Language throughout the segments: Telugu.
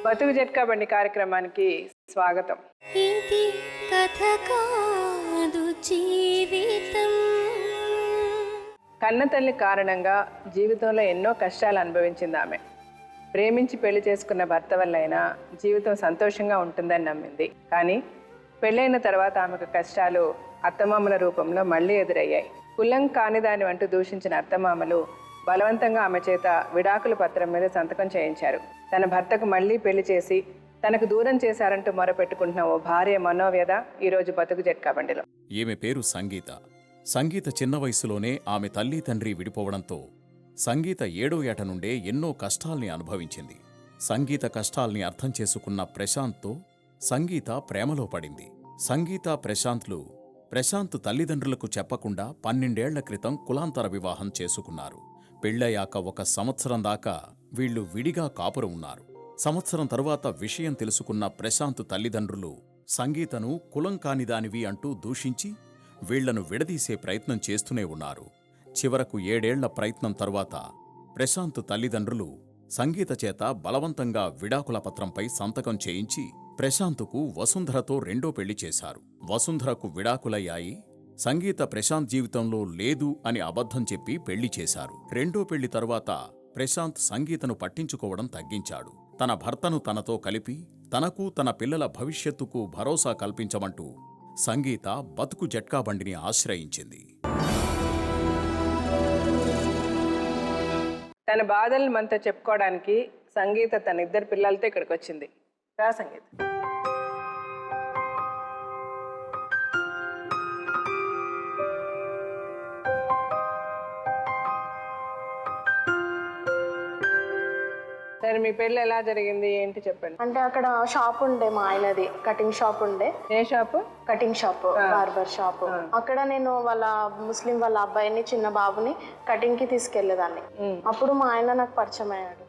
బతుకు జట్కా బండి కార్యక్రమానికి స్వాగతం. ఇది కథ కాదు జీవితం. కన్నతల్లి కారణంగా జీవితంలో ఎన్నో కష్టాలు అనుభవించింది ఆమె. ప్రేమించి పెళ్లి చేసుకున్న భర్త వల్లైనా జీవితం సంతోషంగా ఉంటుందని నమ్మింది. కానీ పెళ్ళైన తర్వాత ఆమెకు కష్టాలు అత్తమామల రూపంలో మళ్ళీ ఎదురయ్యాయి. కులం కానిదాని అంటూ దూషించిన అత్తమామలు బలవంతంగా ఆమె చేత విడాకుల పత్రం మీద సంతకం చేయించారు. తన భర్తకు మళ్ళీ పెళ్లి చేసి తనకు దూరం చేశారంటూ మొరపెట్టుకుంటున్న ఓ భార్య మనోవ్యధ ఈరోజు బతుకు జట్కా బండిలో. ఈమె పేరు సంగీత. సంగీత చిన్న వయసులోనే ఆమె తల్లి తండ్రి విడిపోవడంతో సంగీత 7వ ఏట నుండే ఎన్నో కష్టాల్ని అనుభవించింది. సంగీత కష్టాల్ని అర్థం చేసుకున్న ప్రశాంత్తో సంగీత ప్రేమలో పడింది. సంగీత ప్రశాంత్ తల్లిదండ్రులకు చెప్పకుండా 12 ఏళ్ల క్రితం కులాంతర వివాహం చేసుకున్నారు. పెళ్ళయ్యాక 1 సంవత్సరం దాకా వీళ్లు విడిగా కాపురం ఉన్నారు. సంవత్సరం తరువాత విషయం తెలుసుకున్న ప్రశాంత్ తల్లిదండ్రులు సంగీతను కులం కానిదానివి అంటూ దూషించి వీళ్లను విడదీసే ప్రయత్నం చేస్తూనే ఉన్నారు. చివరకు 7 ఏళ్ల ప్రయత్నం తరువాత ప్రశాంత్ తల్లిదండ్రులు సంగీత చేత బలవంతంగా విడాకుల పత్రంపై సంతకం చేయించి ప్రశాంత్కు వసుంధరతో 2వ పెళ్లి చేశారు. వసుంధరకు విడాకులయ్యాయి. సంగీత ప్రశాంత్ జీవితంలో లేదు అని అబద్ధం చెప్పి పెళ్లి చేశారు. 2వ పెళ్లి తరువాత ప్రశాంత్ సంగీతను పట్టించుకోవడం తగ్గించాడు. తన భర్తను తనతో కలిపి తనకు తన పిల్లల భవిష్యత్తుకు భరోసా కల్పించమంటూ సంగీత బతుకు జట్కా బండిని ఆశ్రయించింది. తన బాధలను మనతో చెప్పుకోవడానికి సంగీత తన 2 పిల్లలతో ఇక్కడికి వచ్చింది. రా సంగీత. సరే, మీ పెళ్ళి ఎలా జరిగింది ఏంటి చెప్పండి. అంటే అక్కడ షాప్ ఉండే, మా ఆయనది కటింగ్ షాప్ ఉండే. ఏ shop? Cutting shop, barber shop. అక్కడ నేను వాళ్ళ ముస్లిం వాళ్ళ అబ్బాయిని, చిన్న బాబుని కటింగ్ కి తీసుకెళ్లేదాన్ని. అప్పుడు మా ఆయన నాకు పరిచయం అయ్యాడు.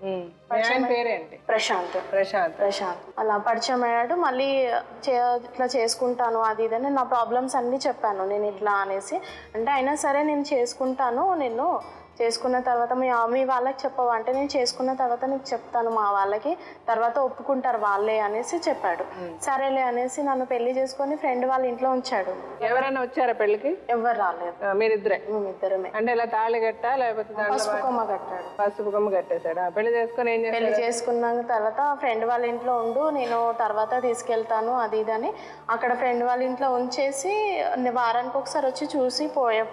పేరేంటి? ప్రశాంత్. అలా పరిచయం అయ్యాడు. మళ్ళీ ఇట్లా చేసుకుంటాను అది ఇదని నా ప్రాబ్లమ్స్ అన్ని చెప్పాను నేను ఇట్లా అనేసి. అంటే అయినా సరే నేను చేసుకుంటాను, నేను చేసుకున్న తర్వాత మీ వాళ్ళకి చెప్పవా అంటే, నేను చేసుకున్న తర్వాత నీకు చెప్తాను మా వాళ్ళకి, తర్వాత ఒప్పుకుంటారు వాళ్ళే అనేసి చెప్పాడు. సరేలే అనేసి నన్ను పెళ్లి చేసుకొని ఫ్రెండ్ వాళ్ళ ఇంట్లో ఉంచాడు. ఎవరైనా వచ్చారా పెళ్లికి? ఎవరు రాలేదు. మేమిద్దరమే. అంటే ఇలా తాళి కట్టా లేకపోతే పసుపు కొమ్మ కట్టాడు. పసుపు కొమ్మ కట్టేశాడా? పెళ్లి చేసుకుని ఏం చేశాడు? పెళ్లి చేసుకున్న తర్వాత ఫ్రెండ్ వాళ్ళ ఇంట్లో ఉండు, నేను తర్వాత తీసుకెళ్తాను అది ఇదని అక్కడ ఫ్రెండ్ వాళ్ళ ఇంట్లో ఉంచేసి వారానికి ఒకసారి వచ్చి చూసి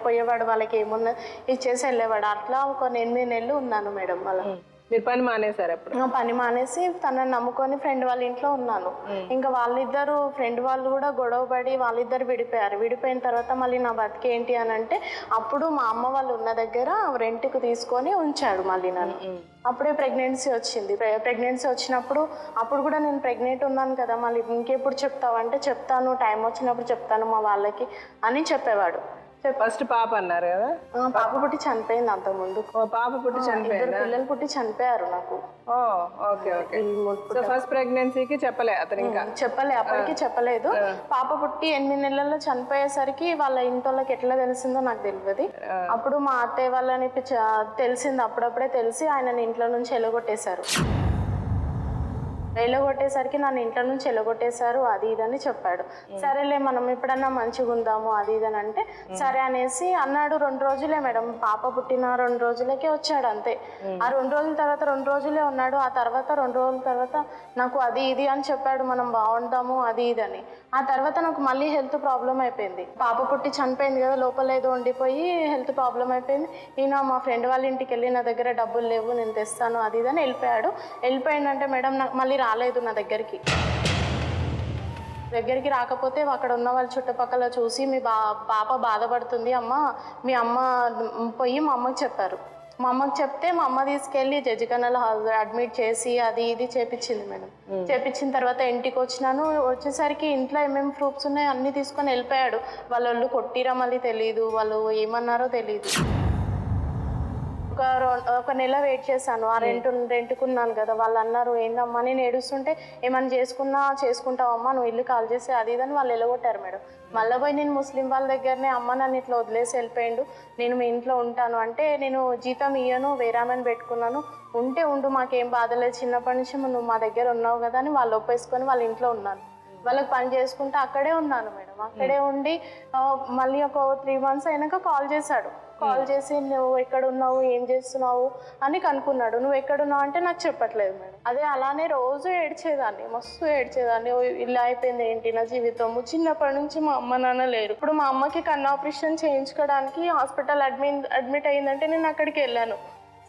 పోయేవాడు. వాళ్ళకి ఏమున్నా ఇచ్చేసి వెళ్ళేవాడు. అట్లా ఒక 8 నెలలు ఉన్నాను మేడం. అలా. మీరు పని మానేశారు? అప్పుడు పని మానేసి తనని నమ్ముకొని ఫ్రెండ్ వాళ్ళ ఇంట్లో ఉన్నాను. ఇంకా వాళ్ళిద్దరు ఫ్రెండ్ వాళ్ళు కూడా గొడవపడి వాళ్ళిద్దరు విడిపోయారు. విడిపోయిన తర్వాత మళ్ళీ నా బతికి ఏంటి అని అంటే, అప్పుడు మా అమ్మ వాళ్ళు ఉన్న దగ్గర రెంట్కి తీసుకొని ఉంచాడు మళ్ళీ నన్ను. అప్పుడే ప్రెగ్నెన్సీ వచ్చింది. ప్రెగ్నెన్సీ వచ్చినప్పుడు అప్పుడు కూడా నేను ప్రెగ్నెంట్ ఉన్నాను కదా, మళ్ళీ ఇంకెప్పుడు చెప్తావంటే, చెప్తాను టైం వచ్చినప్పుడు చెప్తాను మా వాళ్ళకి అని చెప్పేవాడు. ఫస్ట్ పాప అన్నారు కదా? పాప పుట్టి చనిపోయింది అంత ముందు. పాప పుట్టి చనిపోయింది. 2 పిల్లలు పుట్టి చనిపోయారు నాకు. ఫస్ట్ ప్రెగ్నెన్సీకి చెప్పలే అతను? ఇంకా చెప్పలే, అప్పటికి చెప్పలేదు. పాప పుట్టి 8 నెలల్లో చనిపోయేసరికి వాళ్ళ ఇంట్లోకి ఎట్లా తెలిసిందో నాకు తెలియదు. అప్పుడు మా అత్తయ్య వాళ్ళని తెలిసింది, అప్పుడప్పుడే తెలిసి ఆయనని ఇంట్లో నుంచి ఎలగొట్టేశారు. ఎలగొట్టేసరికి నన్ను ఇంట్లో నుంచి ఎలగొట్టేశారు అది ఇదని చెప్పాడు. సరేలే మనం ఎప్పుడన్నా మంచిగా ఉందాము అది ఇదని అంటే సరే అనేసి అన్నాడు. 2 రోజులే మేడం, పాప పుట్టిన 2 రోజులకే వచ్చాడు అంతే. ఆ 2 రోజుల తర్వాత 2 రోజులే ఉన్నాడు. ఆ తర్వాత 2 రోజుల తర్వాత నాకు అది ఇది అని చెప్పాడు, మనం బాగుంటాము అది ఇదని. ఆ తర్వాత నాకు మళ్ళీ హెల్త్ ప్రాబ్లం అయిపోయింది. పాప పుట్టి చనిపోయింది కదా, లోపల ఏదో ఉండిపోయి హెల్త్ ప్రాబ్లం అయిపోయింది. ఈయన మా ఫ్రెండ్ వాళ్ళ ఇంటికి వెళ్ళి నా దగ్గర డబ్బులు లేవు నేను తెస్తాను అది ఇదని వెళ్ళిపోయాడు. వెళ్ళిపోయిందంటే మేడం నాకు మళ్ళీ రాలేదు నా దగ్గరికి రాకపోతే అక్కడ ఉన్న వాళ్ళ చుట్టుపక్కల చూసి మీ పాప బాధపడుతుంది అమ్మ, మీ అమ్మ పోయి మా అమ్మకి చెప్పారు. మా అమ్మకి చెప్తే మా అమ్మ తీసుకెళ్ళి జడ్జికనల్ అడ్మిట్ చేసి అది ఇది చేపించింది మేడం. చేపించిన తర్వాత ఇంటికి వచ్చినాను. వచ్చేసరికి ఇంట్లో ఏమేమి ప్రూఫ్స్ ఉన్నాయో అన్నీ తీసుకొని వెళ్ళిపోయాడు. వాళ్ళు కొట్టిరా మళ్ళీ తెలియదు, వాళ్ళు ఏమన్నారో తెలియదు. ఒక ఒక నెల వెయిట్ చేశాను. ఆ రెంట్కున్నాను కదా. వాళ్ళు అన్నారు ఏందమ్మా నేను ఏడుస్తుంటే ఏమన్నా చేసుకుంటావమ్మా నువ్వు ఇల్లు కాల్ చేసి అది ఇదని వాళ్ళు వెళ్ళగొట్టారు మేడం. మళ్ళీ పోయి నేను ముస్లిం వాళ్ళ దగ్గరనే అమ్మ నన్ను ఇట్లా వదిలేసి వెళ్ళిపోయిండు, నేను మీ ఇంట్లో ఉంటాను అంటే నేను జీతం ఇయ్యను వేరామని పెట్టుకున్నాను, ఉంటే ఉండు మాకేం బాధ లేదు, చిన్నప్పటి నుంచి నువ్వు మా దగ్గర ఉన్నావు కదా అని వాళ్ళు ఒప్పేసుకొని వాళ్ళ ఇంట్లో ఉన్నాను. వాళ్ళకి పని చేసుకుంటూ అక్కడే ఉన్నాను మేడం. అక్కడే ఉండి మళ్ళీ ఒక 3 months అయినాక కాల్ చేసి నువ్వు ఎక్కడ ఉన్నావు ఏం చేస్తున్నావు అని కనుక్కున్నాడు. నువ్వు ఎక్కడున్నావు అంటే నాకు చెప్పట్లేదు మేడం. అదే అలానే రోజు ఏడ్చేదాన్ని, మస్తు ఏడ్చేదాన్ని. ఇలా అయిపోయింది ఏంటి నా జీవితము, చిన్నప్పటి నుంచి మా అమ్మ నాన్న లేరు. ఇప్పుడు మా అమ్మకి కన్ను ఆపరేషన్ చేయించుకోవడానికి హాస్పిటల్ అడ్మిట్ అయ్యిందంటే నేను అక్కడికి వెళ్ళాను.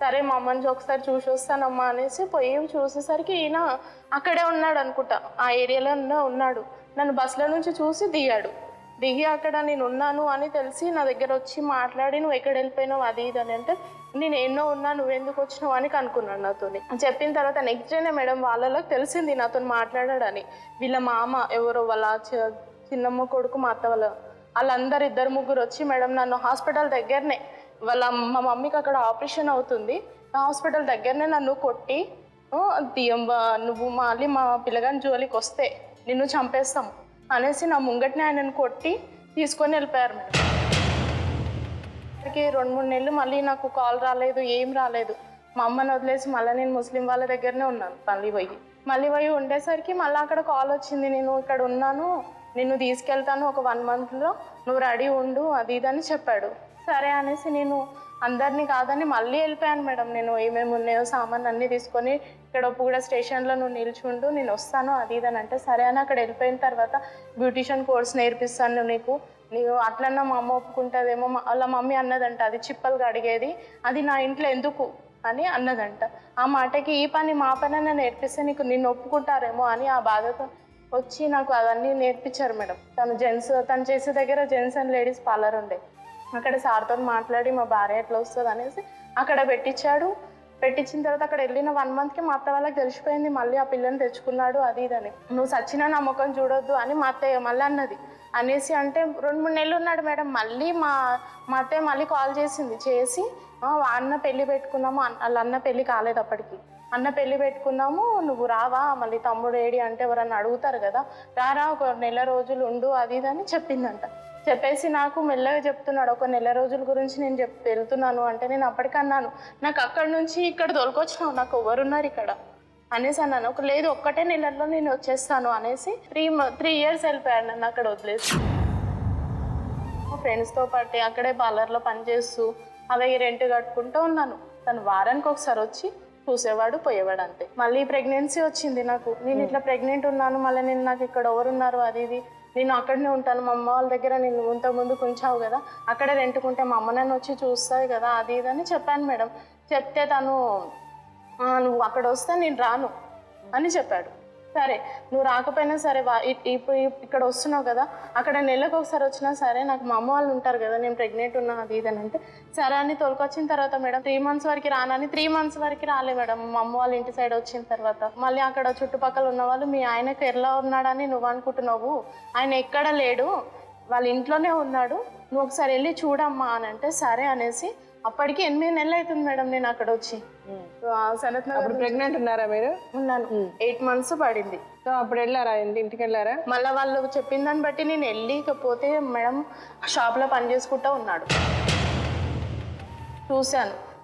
సరే మా అమ్మని ఒకసారి చూసి వస్తానమ్మా అనేసి పోయి చూసేసరికి ఈయన అక్కడే ఉన్నాడు అనుకుంటా, ఆ ఏరియాలో ఉన్నాడు. నన్ను బస్సులో నుంచి చూసి దిగి అక్కడ నేను ఉన్నాను అని తెలిసి నా దగ్గర వచ్చి మాట్లాడి నువ్వు ఎక్కడ వెళ్ళిపోయినావు అది ఇది అని అంటే నేను ఎన్నో ఉన్నా నువ్వెందుకు వచ్చినావు అని కనుక్కున్నాడు నాతో. చెప్పిన తర్వాత నెక్స్ట్ డేనే మేడం వాళ్ళకి తెలిసింది నాతో మాట్లాడాడని. వీళ్ళ మామ ఎవరో వాళ్ళ చిన్నమ్మ కొడుకు మా అత్త వాళ్ళందరూ 2-3 వచ్చి మేడం నన్ను హాస్పిటల్ దగ్గరనే మా మమ్మీకి అక్కడ ఆపరేషన్ అవుతుంది, హాస్పిటల్ దగ్గరనే నన్ను కొట్టి నువ్వు మళ్ళీ మా పిల్లగాని జోలికి వస్తే నిన్ను చంపేస్తాం అనేసి నా ముంగట్నే ఆయనను కొట్టి తీసుకొని వెళ్ళిపోయారు మేడం. 2-3 నెలలు మళ్ళీ నాకు కాల్ రాలేదు, ఏం రాలేదు. మా అమ్మని వదిలేసి మళ్ళీ నేను ముస్లిం వాళ్ళ దగ్గరనే ఉన్నాను. మళ్ళీ పోయి ఉండేసరికి మళ్ళీ అక్కడ కాల్ వచ్చింది, నేను ఇక్కడ ఉన్నాను నిన్ను తీసుకెళ్తాను ఒక 1 monthలో నువ్వు రెడీ ఉండు అది ఇది అని చెప్పాడు. సరే అనేసి నేను అందరినీ కాదని మళ్ళీ వెళ్ళిపోయాను మేడం. నేను ఏమేమి ఉన్నాయో సామాన్ అన్నీ తీసుకొని ఇక్కడ కూడా స్టేషన్లో నువ్వు నిల్చుండు నేను వస్తాను అది ఇది అని అంటే సరే అని అక్కడ వెళ్ళిపోయిన తర్వాత బ్యూటిషియన్ కోర్స్ నేర్పిస్తాను నీకు అట్లన్నా మా అమ్మ ఒప్పుకుంటుందేమో. వాళ్ళ మమ్మీ అన్నదంట అది చిప్పలుగా అడిగేది, అది నా ఇంట్లో ఎందుకు అని అన్నదంట. ఆ మాటకి ఈ పని మా పని అన్న నేర్పిస్తే నిన్ను ఒప్పుకుంటారేమో అని ఆ బాధతో వచ్చి నాకు అవన్నీ నేర్పించారు మేడం. తను చేసే దగ్గర జెంట్స్ అండ్ లేడీస్ పార్లర్ ఉండే, అక్కడ సార్తో మాట్లాడి మా భార్య ఎట్లా వస్తుంది అనేసి అక్కడ పెట్టించిన తర్వాత అక్కడ వెళ్ళిన 1 monthకి మా అత్త వాళ్ళకి తెలిసిపోయింది, మళ్ళీ ఆ పిల్లని తెచ్చుకున్నాడు అది ఇదని. నువ్వు సచ్చినా నా ముఖం చూడొద్దు అని మా అత్తయ్య మళ్ళీ అన్నది. అనేసి అంటే 2-3 నెలలు ఉన్నాడు మేడం. మళ్ళీ మా అత్తయ్య మళ్ళీ కాల్ చేసి అన్న పెళ్ళి పెట్టుకున్నాము, వాళ్ళ అన్న పెళ్ళి కాలేదు అప్పటికి, అన్న పెళ్ళి పెట్టుకున్నాము నువ్వు రావా, మళ్ళీ తమ్ముడు ఏడి అంటే ఎవరన్నా అడుగుతారు కదా, రారా ఒక 1 నెల రోజులు ఉండు అది ఇది అని చెప్పిందంట. చెప్పేసి నాకు మెల్లగా చెప్తున్నాడు, ఒక 1 నెల రోజుల గురించి నేను వెళ్తున్నాను అంటే నేను అప్పటికన్నాను నాకు అక్కడి నుంచి ఇక్కడ తోలుకొచ్చినావు, నాకు ఎవరున్నారు ఇక్కడ అనేసి అన్నాను. లేదు 1 నెలలో నేను వచ్చేస్తాను అనేసి 3 years వెళ్ళిపోయాడు నన్ను అక్కడ వదిలేసి. ఫ్రెండ్స్తో పాటు అక్కడే పార్లర్లో పనిచేస్తూ అవి రెంట్ కట్టుకుంటూ ఉన్నాను. తను వారానికి ఒకసారి వచ్చి చూసేవాడు పోయేవాడు అంతే. మళ్ళీ ప్రెగ్నెన్సీ వచ్చింది నాకు, నేను ఇట్లా ప్రెగ్నెంట్ ఉన్నాను, మళ్ళీ నాకు ఇక్కడ ఎవరున్నారు అది ఇది, నేను అక్కడనే ఉంటాను మా అమ్మ వాళ్ళ దగ్గర, నేను ఇంతకుముందు ఉంచావు కదా అక్కడే రెంట్కుంటే మా అమ్మ నన్ను వచ్చి చూస్తుంది కదా అది ఇది అని చెప్పాను మేడం. చెప్తే తను నువ్వు అక్కడ వస్తే నేను రాను అని చెప్పాడు. సరే నువ్వు రాకపోయినా సరే ఇప్పుడు ఇక్కడ వస్తున్నావు కదా అక్కడ నెలకు ఒకసారి వచ్చినా సరే నాకు మా అమ్మ వాళ్ళు ఉంటారు కదా, నేను ప్రెగ్నెంట్ ఉన్నా అది ఇది అని అంటే సరే అని తోలుకొచ్చిన తర్వాత మేడం 3 months వరకు రానని 3 months వరకు రాలే మేడం. మా అమ్మ వాళ్ళ ఇంటి సైడ్ వచ్చిన తర్వాత మళ్ళీ అక్కడ చుట్టుపక్కల ఉన్న వాళ్ళు మీ ఆయన కేరళ ఉన్నాడని నువ్వు అనుకుంటున్నావు, ఆయన ఎక్కడ లేడు వాళ్ళ ఇంట్లోనే ఉన్నాడు, నువ్వు ఒకసారి వెళ్ళి చూడమ్మా అని అంటే సరే అనేసి అప్పటికి 8 నెలలు అవుతుంది మేడం నేను అక్కడ వచ్చి. సనత్ నగర్ ప్రెగ్నెంట్ ఉన్నారా మీరు? ఉన్నాను. 8 months పడింది. సో అప్పుడు వెళ్ళారా ఇంటికి వెళ్ళారా? మళ్ళీ వాళ్ళు చెప్పిన దాన్ని బట్టి నేను వెళ్ళకపోతే మేడం షాప్లో పని చేసుకుంటూ ఉన్నాడు.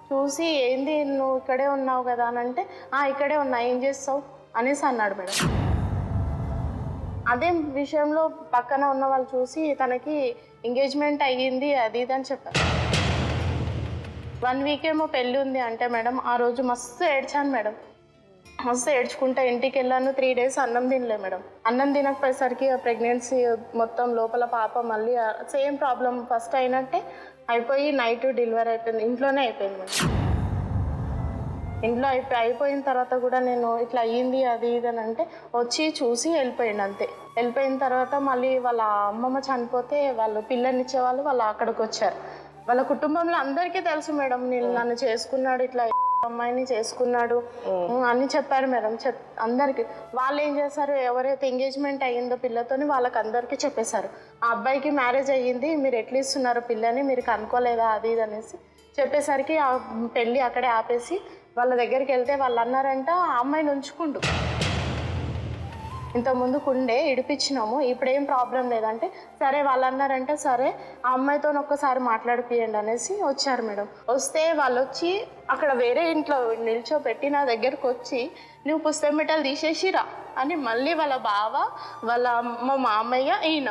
చూసి ఏంది నువ్వు ఇక్కడే ఉన్నావు కదా అని అంటే ఇక్కడే ఉన్నా ఏం చేస్తావు అనేసి అన్నాడు మేడం. అదే విషయంలో పక్కన ఉన్న వాళ్ళు చూసి తనకి ఎంగేజ్మెంట్ అయ్యింది అది ఇది అని చెప్పారు. 1 week ఏమో పెళ్ళి ఉంది అంటే మేడం ఆ రోజు మస్తు ఏడ్చాను మేడం. మస్తు ఏడ్చుకుంటా ఇంటికి వెళ్ళాను. 3 days అన్నం తినలే మేడం. అన్నం తినకపోయేసరికి ప్రెగ్నెన్సీ మొత్తం లోపల పాప మళ్ళీ సేమ్ ప్రాబ్లం ఫస్ట్ అయినట్టే అయిపోయి నైట్ డెలివరీ అయిపోయింది, ఇంట్లోనే అయిపోయింది మేడం. ఇంట్లో అయిపోయిన తర్వాత కూడా నేను ఇట్లా అయ్యింది అది ఇది అని అంటే వచ్చి చూసి వెళ్ళిపోయింది అంతే. వెళ్ళిపోయిన తర్వాత మళ్ళీ వాళ్ళ అమ్మమ్మ చనిపోతే వాళ్ళు పిల్లనిచ్చే వాళ్ళు అక్కడికి వచ్చారు. వాళ్ళ కుటుంబంలో అందరికీ తెలుసు మేడం నన్ను చేసుకున్నాడు, ఇట్లా అమ్మాయిని చేసుకున్నాడు అని చెప్పారు మేడం. అందరికి వాళ్ళు ఏం చేశారు, ఎవరైతే ఎంగేజ్మెంట్ అయ్యిందో పిల్లతోని వాళ్ళకి అందరికీ చెప్పేశారు, ఆ అబ్బాయికి మ్యారేజ్ అయ్యింది, మీరు ఎట్లా ఇస్తున్నారు పిల్లని, మీరు కనుక్కోలేదా అది ఇది అనేసి చెప్పేసరికి ఆ పెళ్ళి అక్కడే ఆపేసి వాళ్ళ దగ్గరికి వెళ్తే వాళ్ళు అన్నారంట ఆ అమ్మాయిని ఉంచుకుండు. ఇంతకుముందు కుండే ఇడిపించినాము, ఇప్పుడు ఏం ప్రాబ్లం లేదంటే సరే వాళ్ళు అన్నారంటే సరే ఆ అమ్మాయితో ఒక్కసారి మాట్లాడిపియండి అనేసి వచ్చారు మేడం. వస్తే వాళ్ళు వచ్చి అక్కడ వేరే ఇంట్లో నిల్చోబెట్టి నా దగ్గరకు వచ్చి నువ్వు పుస్తకం మెటలు తీసేసిరా అని మళ్ళీ వాళ్ళ బావ వాళ్ళ మా మామయ్య ఈయన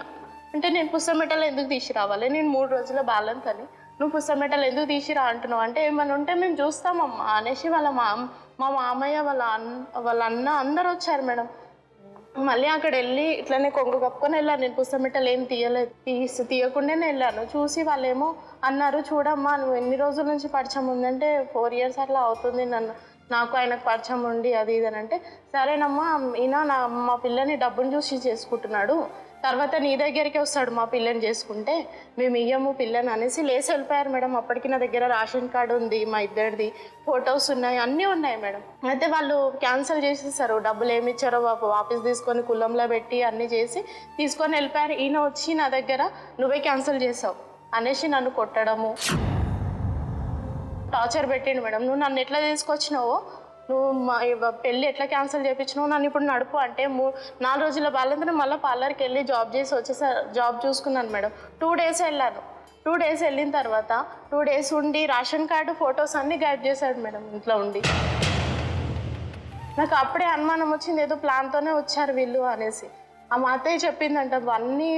అంటే నేను పుస్తకం మెటలు ఎందుకు తీసి రావాలి, నేను 3 రోజుల బ్యాలెన్స్ అని, నువ్వు పుస్తకం మెటలు ఎందుకు తీసిరా అంటున్నావు అంటే ఏమైనా ఉంటే మేము చూస్తామమ్మా అనేసి వాళ్ళ మా మామయ్య వాళ్ళ అన్న అందరు వచ్చారు మేడం. మళ్ళీ అక్కడ వెళ్ళి ఇట్లనే కొంగు కప్పుకొని వెళ్ళాను. నేను పుస్తకం మెట్టలు ఏం తీయకుండానే వెళ్ళాను. చూసి వాళ్ళేమో అన్నారు, చూడమ్మా నువ్వు ఎన్ని రోజుల నుంచి పరిచయం ఉందంటే 4 years అట్లా అవుతుంది నాకు ఆయనకు పరిచయం ఉండి అది ఇది అని అంటే సరేనమ్మా ఈయన మా పిల్లని డబ్బును చూసి చేసుకుంటున్నాడు, తర్వాత నీ దగ్గరికి వస్తాడు మా పిల్లని చేసుకుంటే మేము ఇయ్యము పిల్లని అనేసి లేసి వెళ్ళిపోయారు మేడం. అప్పటికి నా దగ్గర రేషన్ కార్డు ఉంది, మా ఇద్దరిది ఫొటోస్ ఉన్నాయి, అన్నీ ఉన్నాయి మేడం. అయితే వాళ్ళు క్యాన్సిల్ చేసేసారు, డబ్బులు ఏమి ఇచ్చారో వాపస్ తీసుకొని కులంలో పెట్టి అన్నీ చేసి తీసుకొని వెళ్ళిపోయారు. ఈయన వచ్చి నా దగ్గర నువ్వే క్యాన్సిల్ చేసావు అనేసి నన్ను కొట్టడము టార్చర్ పెట్టిండు మేడం. నువ్వు నన్ను ఎట్లా తీసుకొచ్చినావో, నువ్వు మా పెళ్ళి ఎట్లా క్యాన్సిల్ చేయించినావు, నన్ను ఇప్పుడు నడుపు అంటే 4 రోజుల బాలంతా మళ్ళీ పార్లర్కి వెళ్ళి జాబ్ చేసి వచ్చేసారి జాబ్ చూసుకున్నాను మేడం. 2 days వెళ్ళాను. 2 days వెళ్ళిన తర్వాత 2 days ఉండి రేషన్ కార్డు ఫొటోస్ అన్నీ గాయబ్ చేశాడు మేడం ఇంట్లో ఉండి. నాకు అప్పుడే అనుమానం వచ్చింది ఏదో ప్లాన్తోనే వచ్చారు వీళ్ళు అనేసి. ఆ మా అత్తయ్య చెప్పిందంట అన్నీ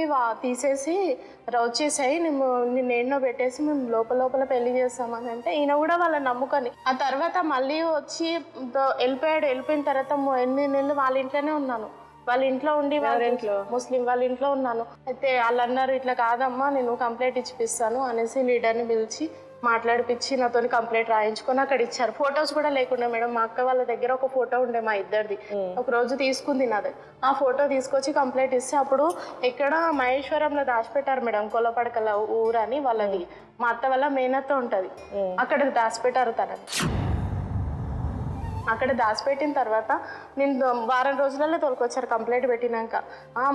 తీసేసి వచ్చేసాయి నిన్ను ఎన్నో పెట్టేసి మేము లోపల పెళ్లి చేస్తామని అంటే ఈయన కూడా వాళ్ళని నమ్ముకొని ఆ తర్వాత మళ్ళీ వచ్చి వెళ్ళిపోయిన తర్వాత 8 నెలలు వాళ్ళ ఇంట్లోనే ఉన్నాను. వాళ్ళ ఇంట్లో ఉండి ముస్లిం వాళ్ళ ఇంట్లో ఉన్నాను. అయితే వాళ్ళు అన్నారు ఇట్లా కాదమ్మా నేను కంప్లైంట్ ఇచ్చిపిస్తాను అనేసి లీడర్ని పిలిచి మాట్లాడిపించి నాతో కంప్లైంట్ రాయించుకొని అక్కడ ఇచ్చారు. ఫొటోస్ కూడా లేకుండా మేడం. మా అక్క వాళ్ళ దగ్గర ఒక ఫోటో ఉండే మా ఇద్దరిది, ఒక రోజు తీసుకుంది నాది. ఆ ఫోటో తీసుకొచ్చి కంప్లైంట్ ఇస్తే అప్పుడు ఇక్కడ మహేశ్వరంలో దాచిపెట్టారు మేడం, కొలపడకల ఊరని వాళ్ళది. మా అత్త వల్ల మేనత్త ఉంటుంది, అక్కడ దాచిపెట్టారు తనని. అక్కడ దాచిపెట్టిన తర్వాత నేను వారం రోజులలో తోలుకొచ్చారు కంప్లైంట్ పెట్టినాక.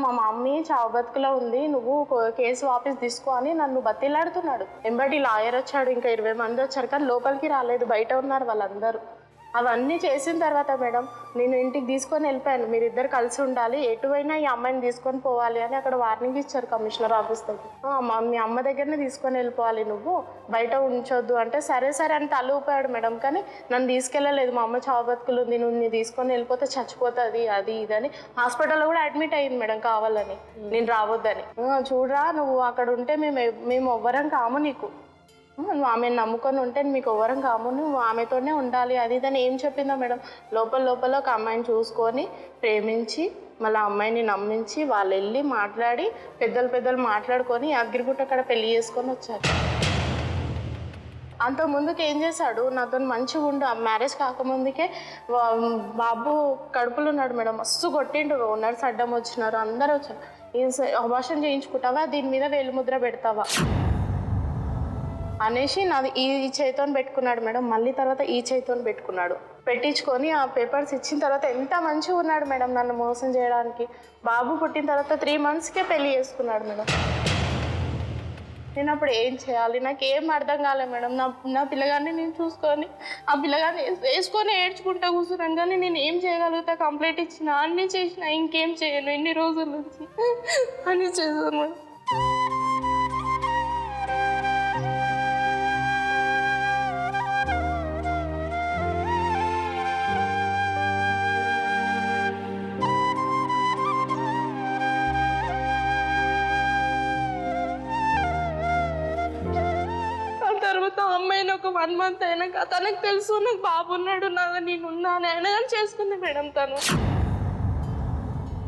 మా మమ్మీ చావు బతుకులో ఉంది, నువ్వు కేసు వాపస్ తీసుకో అని నన్ను బతిలాడుతున్నాడు. ఎంబడి లాయర్ వచ్చాడు, ఇంకా 20 మంది వచ్చారు, కానీ లోపలికి రాలేదు, బయట ఉన్నారు వాళ్ళందరూ. అవన్నీ చేసిన తర్వాత మేడం నేను ఇంటికి తీసుకొని వెళ్ళిపోయాను. మీరిద్దరు కలిసి ఉండాలి, ఎటువైనా ఈ అమ్మాయిని తీసుకొని పోవాలి అని అక్కడ వార్నింగ్ ఇచ్చారు కమిషనర్ ఆఫీస్ దగ్గర. మీ అమ్మ దగ్గరనే తీసుకొని వెళ్ళిపోవాలి, నువ్వు బయట ఉంచొద్దు అంటే సరే అని తలూపాడు మేడం. కానీ నన్ను తీసుకెళ్ళలేదు, మా అమ్మ చావు బతుకులు ఉంది, నువ్వు తీసుకొని వెళ్ళిపోతే చచ్చిపోతుంది అది ఇదని. హాస్పిటల్లో కూడా అడ్మిట్ అయ్యింది మేడం కావాలని, నేను రావద్దని. చూడరా నువ్వు అక్కడ ఉంటే మేము ఎవ్వరం కాము, నీకు నువ్వు ఆమెను నమ్ముకొని ఉంటే మీకు ఎవ్వరం కాము, నువ్వు ఆమెతోనే ఉండాలి అది ఇదని ఏం చెప్పిందో మేడం. లోపల ఒక అమ్మాయిని చూసుకొని ప్రేమించి మళ్ళీ అమ్మాయిని నమ్మించి వాళ్ళు వెళ్ళి మాట్లాడి పెద్దలు మాట్లాడుకొని యాదగిరిగుట్ట అక్కడ పెళ్లి చేసుకొని వచ్చారు. అంతకుముందుకు ఏం చేశాడు, నాతో మంచిగా ఉండు, మ్యారేజ్ కాకముందుకే బాబు కడుపులో ఉన్నాడు మేడం, మస్తు కొట్టిండు, నర్స్ అడ్డం వచ్చినారు, అందరూ వచ్చారు. అబార్షన్ చేయించుకుంటావా, దీని మీద వేలిముద్ర పెడతావా అనేసి నాది ఈ చేతితో పెట్టుకున్నాడు మేడం. మళ్ళీ తర్వాత ఈ చేతితో పెట్టించుకొని ఆ పేపర్స్ ఇచ్చిన తర్వాత ఎంత మంచిగా ఉన్నాడు మేడం నన్ను మోసం చేయడానికి. బాబు పుట్టిన తర్వాత 3 monthsకే పెళ్లి చేసుకున్నాడు మేడం. నేను అప్పుడు ఏం చేయాలి నాకు ఏం అర్థం కాలేదు మేడం. నా పిల్లగాన్ని నేను చూసుకొని ఆ పిల్లగాన్ని వేసుకొని ఏడ్చుకుంటా కూర్చున్నాను, కానీ నేను ఏం చేయగలుగుతా, కంప్లైంట్ ఇచ్చిన అన్నీ చేసిన, ఇంకేం చేయను ఎన్ని రోజుల నుంచి అని చేశాను మేడం. అమ్మాయిని ఒక 1 month అయినాక తనకు తెలుసు నాకు బాబు ఉన్నాడు, నేనున్నాను అయినా కానీ చేసుకుంది మేడం. తను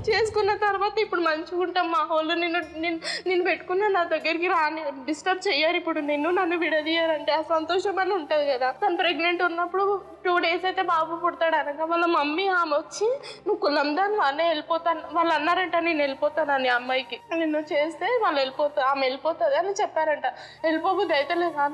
చేసుకున్న తర్వాత ఇప్పుడు మంచిగా ఉంటాం, మా వాళ్ళు నేను పెట్టుకున్నా నా దగ్గరికి రాని డిస్టర్బ్ చెయ్యారు, ఇప్పుడు నన్ను విడదీయారంటే ఆ సంతోషం అని ఉంటుంది కదా. తను ప్రెగ్నెంట్ ఉన్నప్పుడు 2 days అయితే బాబు పుడతాడు అనగా వాళ్ళ మమ్మీ ఆమె వచ్చి నువ్వు కులందాన్ని వాళ్ళే వెళ్ళిపోతాను వాళ్ళు అన్నారంట, నేను వెళ్ళిపోతానని అమ్మాయికి నిన్ను చేస్తే ఆమె వెళ్ళిపోతుంది అని చెప్పారంట. వెళ్ళిపోబుద్ది అయితే లేదా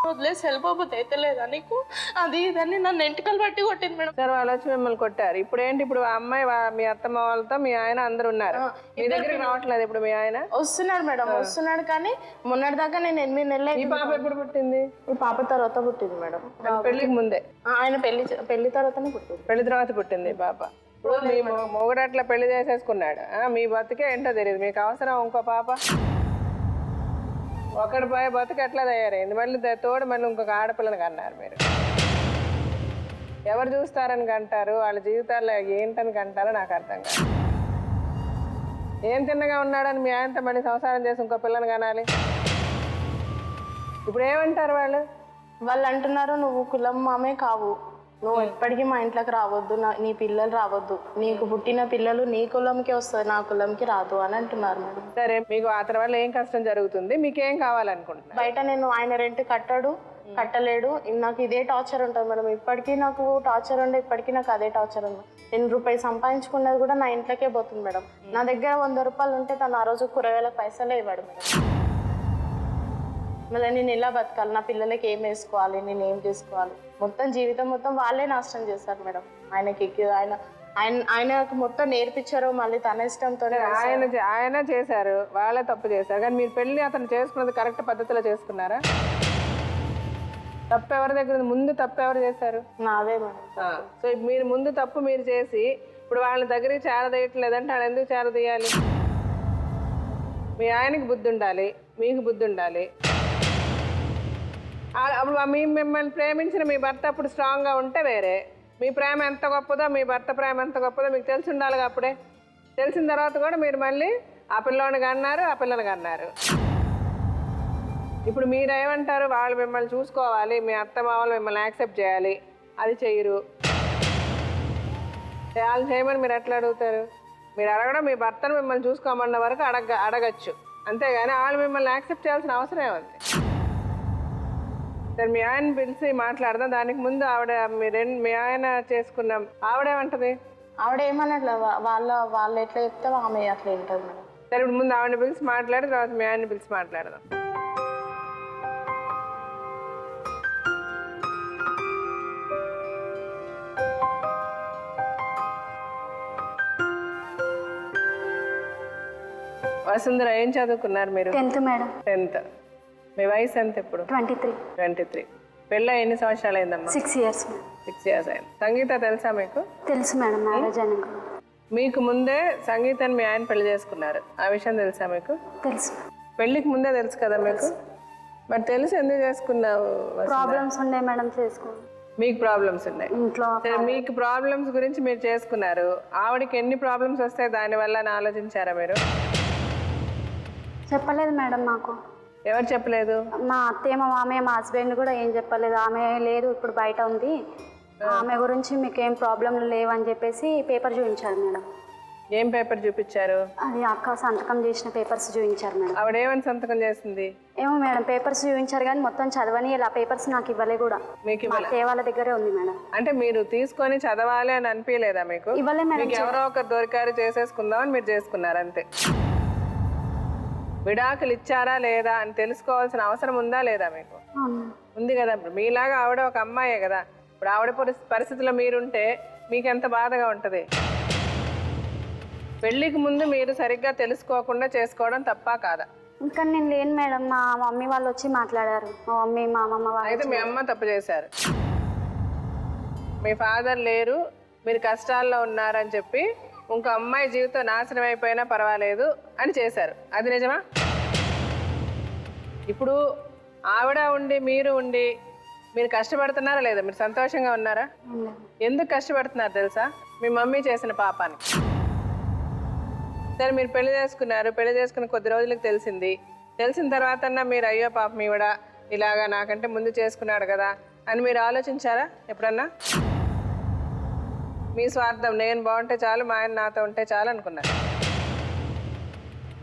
వదిలేసి వెళ్ళిపోతే అయితే లేదా నీకు అది ఇదని నన్ను ఎంటికలు పట్టి కొట్టింది మేడం. సార్ వాళ్ళు వచ్చి మిమ్మల్ని కొట్టారు. ఇప్పుడు ఏంటి? ఇప్పుడు ఆ అమ్మాయి మీ అత్తమ్మ వాళ్ళతో మీ ఆయన అందరు ఉన్నారు. మీ దగ్గరికి రావట్లేదు ఇప్పుడు మీ ఆయన? వస్తున్నాడు మేడం, వస్తున్నాడు. కానీ మొన్నటి దాకా నేను 8 నెలలు ఈ పాప ఎప్పుడు పుట్టింది? ఈ పాప తర్వాత పుట్టింది మేడం. పెళ్లికి ముందే? ఆయన పెళ్లి తర్వాతనే పుట్టింది. పెళ్లి తర్వాత పుట్టింది ఈ పాప. ఇప్పుడు మీ మొగుడు అట్లా పెళ్లి చేసేసుకున్నాడు. మీ బతుకే ఏంటో తెలియదు. మీకు అవసరం ఇంకో పాప? ఒకటి పోయి బతుకు ఎట్లా తయారైంది. మళ్ళీ తోడు మళ్ళీ ఇంకొక ఆడపిల్లని కన్నారు మీరు. ఎవరు చూస్తారని కంటారు? వాళ్ళ జీవితాల్లో ఏంటని కంటారో నాకు అర్థం కాదు. ఏం తిన్నగా ఉన్నాడని మీ ఆయనతో మళ్ళీ సంసారం చేసి ఇంకో పిల్లని కనాలి. ఇప్పుడు ఏమంటారు వాళ్ళు? వాళ్ళు అంటున్నారు నువ్వు కులం మామే కావు, నువ్వు ఎప్పటికీ మా ఇంట్లోకి రావద్దు, నీ పిల్లలు రావద్దు, నీకు పుట్టిన పిల్లలు నీ కులంకి వస్తుంది, నా కులంకి రాదు అని అంటున్నారు మేడం. సరే, మీకు అతని వల్ల ఏం కష్టం జరుగుతుంది? మీకేం కావాలనుకుంటున్నారు? బయట నేను ఆయన రెంట్ కట్టలేడు, నాకు ఇదే టార్చర్ ఉంటుంది మేడం. ఇప్పటికీ నాకు టార్చర్ ఉండే, ఇప్పటికీ నాకు అదే టార్చర్ ఉంది. 2 రూపాయలు సంపాదించుకున్నది కూడా నా ఇంట్లోకే పోతుంది మేడం. నా దగ్గర 100 రూపాయలు ఉంటే తను ఆ రోజు కూరగాయలకు పైసలే ఇవ్వడు మేడం. మళ్ళీ నేను ఎలా బతకాలి, నా పిల్లలకి ఏం వేసుకోవాలి, నేను ఏం చేసుకోవాలి, మొత్తం జీవితం మొత్తం వాళ్ళే నాశనం చేస్తారు మేడం. ఆయనకు మొత్తం నేర్పించారు, మళ్ళీ తన ఇష్టంతో. ఆయన చేశారు, వాళ్ళే తప్పు చేశారు. కానీ మీరు పెళ్లి అతను చేసుకున్నది కరెక్ట్ పద్ధతిలో చేసుకున్నారా? తప్పు ఎవరి దగ్గర ఉంది? ముందు తప్పు ఎవరు చేశారు? నాదే మేడం. సో మీరు ముందు తప్పు మీరు చేసి ఇప్పుడు వాళ్ళ దగ్గరికి చేరదీయట్లేదంటే వాళ్ళు ఎందుకు చేరదీయాలి? మీ ఆయనకి బుద్ధి ఉండాలి, మీకు బుద్ధి ఉండాలి. అప్పుడు మిమ్మల్ని ప్రేమించిన మీ భర్త అప్పుడు స్ట్రాంగ్గా ఉంటే వేరే. మీ ప్రేమ ఎంత గొప్పదో, మీ భర్త ప్రేమ ఎంత గొప్పదో మీకు తెలిసి ఉండాలి. అప్పుడే తెలిసిన తర్వాత కూడా మీరు మళ్ళీ ఆ పిల్లోని అన్నారు, ఆ పిల్లని అన్నారు. ఇప్పుడు మీరు ఏమంటారు? వాళ్ళు మిమ్మల్ని చూసుకోవాలి, మీ అత్త మామలు మిమ్మల్ని యాక్సెప్ట్ చేయాలి, అది చెయ్యరు. వాళ్ళు చేయమని మీరు ఎట్లా అడుగుతారు? మీరు అడగడం మీ భర్తను మిమ్మల్ని చూసుకోమన్న వరకు అడగచ్చు, అంతేగాని వాళ్ళు మిమ్మల్ని యాక్సెప్ట్ చేయాల్సిన అవసరం ఏముంది? సరే, మీ ఆయన పిలిచి మాట్లాడదాం. దానికి ముందు ఆవిడ మీ ఆయన చేసుకున్నాం ఆవిడేమంటది? ఆవిడ ఏమన్నట్లే, వాళ్ళు ఎట్లా చెప్తే ఆమె అట్లా వింటది మేడం. సరే, ఇప్పుడు ముందు ఆవిడని పిలిచి మాట్లాడి తర్వాత మీ ఆయన్ని పిలిచి మాట్లాడదాం. వసుంధర, ఏం చదువుకున్నారు మీరు? 10th madam. 10th. మీ వయసు ఎంత ఇప్పుడు? 23. పెళ్ళి ఎన్ని సంవత్సరాలు అయిందమ్మా? 6 years. 6 years అయింది. సంగీత తెలుసా మీకు? తెలుసు మేడం, మ్యారేజ్ అయినాక. మీకు ముందే సంగీతాన్ని మీ ఆయన పెళ్లి చేసుకున్నారు, ఆ విషయం తెలుసా మీకు? తెలుసు. పెళ్ళికి ముందే తెలుసు కదా మీకు? మరి తెలిసి ఎందుకు చేసుకున్నావు? ప్రాబ్లమ్స్ ఉండే మేడం, చేసుకో. మీకు ప్రాబ్లమ్స్ ఉన్నాయి ఇంట్లో. సరే, మీకు ప్రాబ్లమ్స్ గురించి మీరు చేసుకున్నారు. ఆవిడకి ఎన్ని ప్రాబ్లమ్స్ వస్తాయి దానివల్ల అని ఆలోచించారా మీరు? చెప్పలేదు మేడం మాకు. ఎవరు చెప్పలేదు? మా అత్తయ్య, మా మామయ్య, మా హస్బెండ్ కూడా ఏం చెప్పలేదు. ఆమె లేదు, ఇప్పుడు బయట ఉంది, ఆమె గురించి మీకు ఏం ప్రాబ్లంలు లేవని చెప్పేసి పేపర్ చూపించారు మేడం. ఏం పేపర్ చూపించారు? అది అక్క సంతకం చేసిన పేపర్స్ చూపించారు మేడం. ఆవిడ ఏమని సంతకం చేసింది? ఏమో మేడం, పేపర్స్ చూపించారు కానీ మొత్తం చదవని, ఇలా పేపర్స్ నాకు ఇవ్వలే కూడా. మీకు అత్తయ్య వాళ్ళ దగ్గరే ఉంది మేడం. అంటే మీరు తీసుకొని చదవాలి అని అనిపించలేదా మీకు? ఇవ్వలే మేడం. మీకు ఎవరో ఒకరు దొరికారు, చేసేసుకుందామని మీరు చేసుకున్నారు అంతే. విడాకులు ఇచ్చారా లేదా అని తెలుసుకోవాల్సిన అవసరం ఉందా లేదా మీకు? ఉంది కదా. మీలాగా ఆవిడ ఒక అమ్మాయే కదా. ఇప్పుడు ఆవిడ పరిస్థితిలో మీరుంటే మీకు ఎంత బాధగా ఉంటుంది? పెళ్ళికి ముందు మీరు సరిగ్గా తెలుసుకోకుండా చేసుకోవడం తప్పా కాదా? ఇంకా నేను లేను మేడం, మా మమ్మీ వాళ్ళు వచ్చి మాట్లాడారు. మా మమ్మీ, మా అమ్మమ్మ వాళ్ళు. అయితే మీ అమ్మ తప్పు చేశారు. మీ ఫాదర్ లేరు, మీరు కష్టాల్లో ఉన్నారని చెప్పి ఇంకో అమ్మాయి జీవితం నాశనం అయిపోయినా పర్వాలేదు అని చేశారు. అది నిజమా? ఇప్పుడు ఆవిడ ఉండి మీరు ఉండి మీరు కష్టపడుతున్నారా లేదా? మీరు సంతోషంగా ఉన్నారా? ఎందుకు కష్టపడుతున్నారు తెలుసా? మీ మమ్మీ చేసిన పాపానికి. సరే, మీరు పెళ్లి చేసుకున్నారు, పెళ్లి చేసుకున్న కొద్ది రోజులకు తెలిసిన తర్వాత మీరు అయ్యో పాపం ఈవిడ ఇలాగా నాకంటే ముందు చేసుకున్నాడు కదా అని మీరు ఆలోచించారా ఎప్పుడన్నా? మీ స్వార్థం, నేను బాగుంటే చాలు, మా ఆయన నాతో ఉంటే చాలు అనుకున్నారు.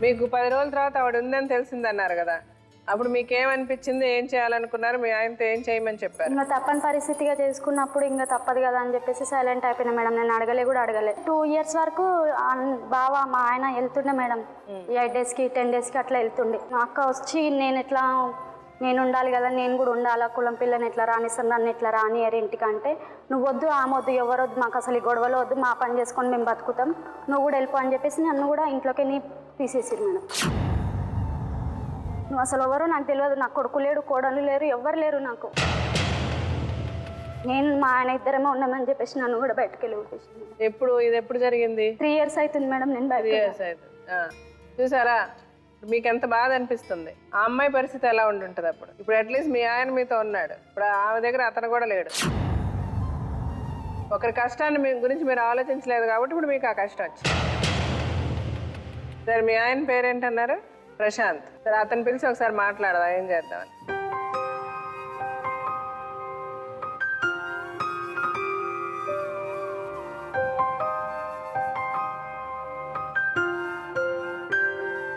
మీకు 10 రోజుల తర్వాత ఆవిడ ఉందని తెలిసిందన్నారు కదా, అప్పుడు మీకేమనిపించింది? ఏం చేయాలనుకున్నారు? మీ ఆయనతో ఏం చేయమని చెప్పారు? ఇంకా తప్పని పరిస్థితిగా చేసుకున్నప్పుడు ఇంకా తప్పదు కదా అని చెప్పేసి సైలెంట్ అయిపోయినా మేడం. నేను అడగలే. 2 years వరకు బావ మా ఆయన వెళ్తుండే మేడం. 8 days కి 10 days కి అట్లా వెళ్తుండే. మా అక్క వచ్చి నేను ఎట్లా నేను ఉండాలి కదా, నేను కూడా ఉండాలా, కులం పిల్లని ఎట్లా రానిస్తాను, నన్ను ఎట్లా రానియరు ఇంటికంటే, నువ్వు వద్దు, ఆమె వద్దు, ఎవరొద్దు, మాకు అసలు ఈ గొడవలు వద్దు, మా పని చేసుకొని మేము బతుకుతాం, నువ్వు కూడా వెళ్ళిపో అని చెప్పేసి నన్ను కూడా ఇంట్లోకి తీసేసారు మేడం. నువ్వు అసలు ఎవరో నాకు తెలియదు, నాకు కొడుకు లేడు, కోడలు లేరు, ఎవ్వరు లేరు నాకు. నేను మా ఆయన ఇద్దరేమో ఉన్నామని చెప్పేసి నన్ను కూడా బయటకు వెళ్ళి వచ్చేసింది. ఇది ఎప్పుడు జరిగింది? 3 years అవుతుంది మేడం నేను బయట. 3 years అవుతుంది. చూసారా, మీకు ఎంత బాధ అనిపిస్తుంది. ఆ అమ్మాయి పరిస్థితి ఎలా ఉంటుంటుంది అప్పుడు? ఇప్పుడు అట్లీస్ట్ మీ ఆయన మీతో ఉన్నాడు, ఇప్పుడు ఆమె దగ్గర అతను కూడా లేడు. ఒకరి కష్టాన్ని మీ గురించి మీరు ఆలోచించలేదు కాబట్టి ఇప్పుడు మీకు ఆ కష్టం వచ్చింది. సరే, మీ ఆయన పేరేంటన్నారు? ప్రశాంత్. సరే, అతను పిలిచి ఒకసారి మాట్లాడదా, ఏం చేద్దామని.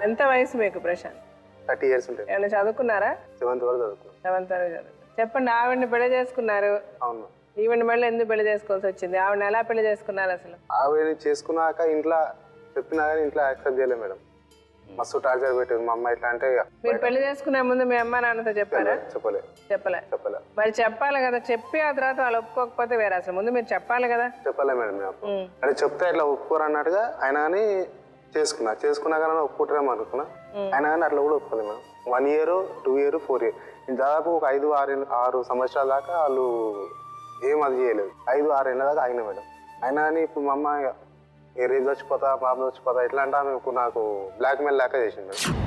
ఎంత వయసు మీకు ప్రశాంత్? 30 years ఉంటుంది. ఏమైనా చదువుకున్నారా? 7th వరకు చదువుకున్నాను. 7th వరకు చదువుకున్నారు. చెప్పండి, ఆవిడని పెళ్లి చేసుకున్నారు, అవును. ఈవిడ మళ్ళీ ఎందుకు పెళ్లి చేసుకోవాల్సి వచ్చింది? ఆవిడని ఎలా పెళ్లి చేసుకున్నారు అసలు? ఆవిడ చేసుకున్నాక ఇంట్లో చెప్పినా కానీ ఇంట్లో యాక్సెప్ట్ చేయలేదు మేడం. మస్తు టార్చర్ పెట్టింది మా అమ్మ. ఇట్లా అంటే మీరు పెళ్లి చేసుకునే ముందు మీ అమ్మ నాన్నతో చెప్పారా? చెప్పలే. మరి చెప్పాలి కదా, చెప్పి ఆ తర్వాత వాళ్ళు ఒప్పుకోకపోతే వేరే, అసలు ముందు మీరు చెప్పాలి కదా. చెప్పలే మేడం. అంటే చెప్తే ఇట్లా ఒప్పుకోరు అన్నట్టుగా ఆయన కానీ చేసుకున్నా కానీ ఒప్పుకుంటారేమో అనుకున్నా. ఆయన కానీ అట్లా కూడా ఒప్పుకోలేదు మేడం. 1 year, 2 years, 4 years దాదాపు ఒక 5-6 సంవత్సరాల దాకా వాళ్ళు ఏం అది చేయలేదు. 5-6 ఏళ్ళ దాకా ఆగిన మేడం. అయినా కానీ ఇప్పుడు మా అమ్మ ఏ రేపు చచ్చిపోతా, పాప చచ్చిపోతా ఇట్లా అంటే ఆమె నాకు బ్లాక్మెయిల్ లేక చేసింది మేడం.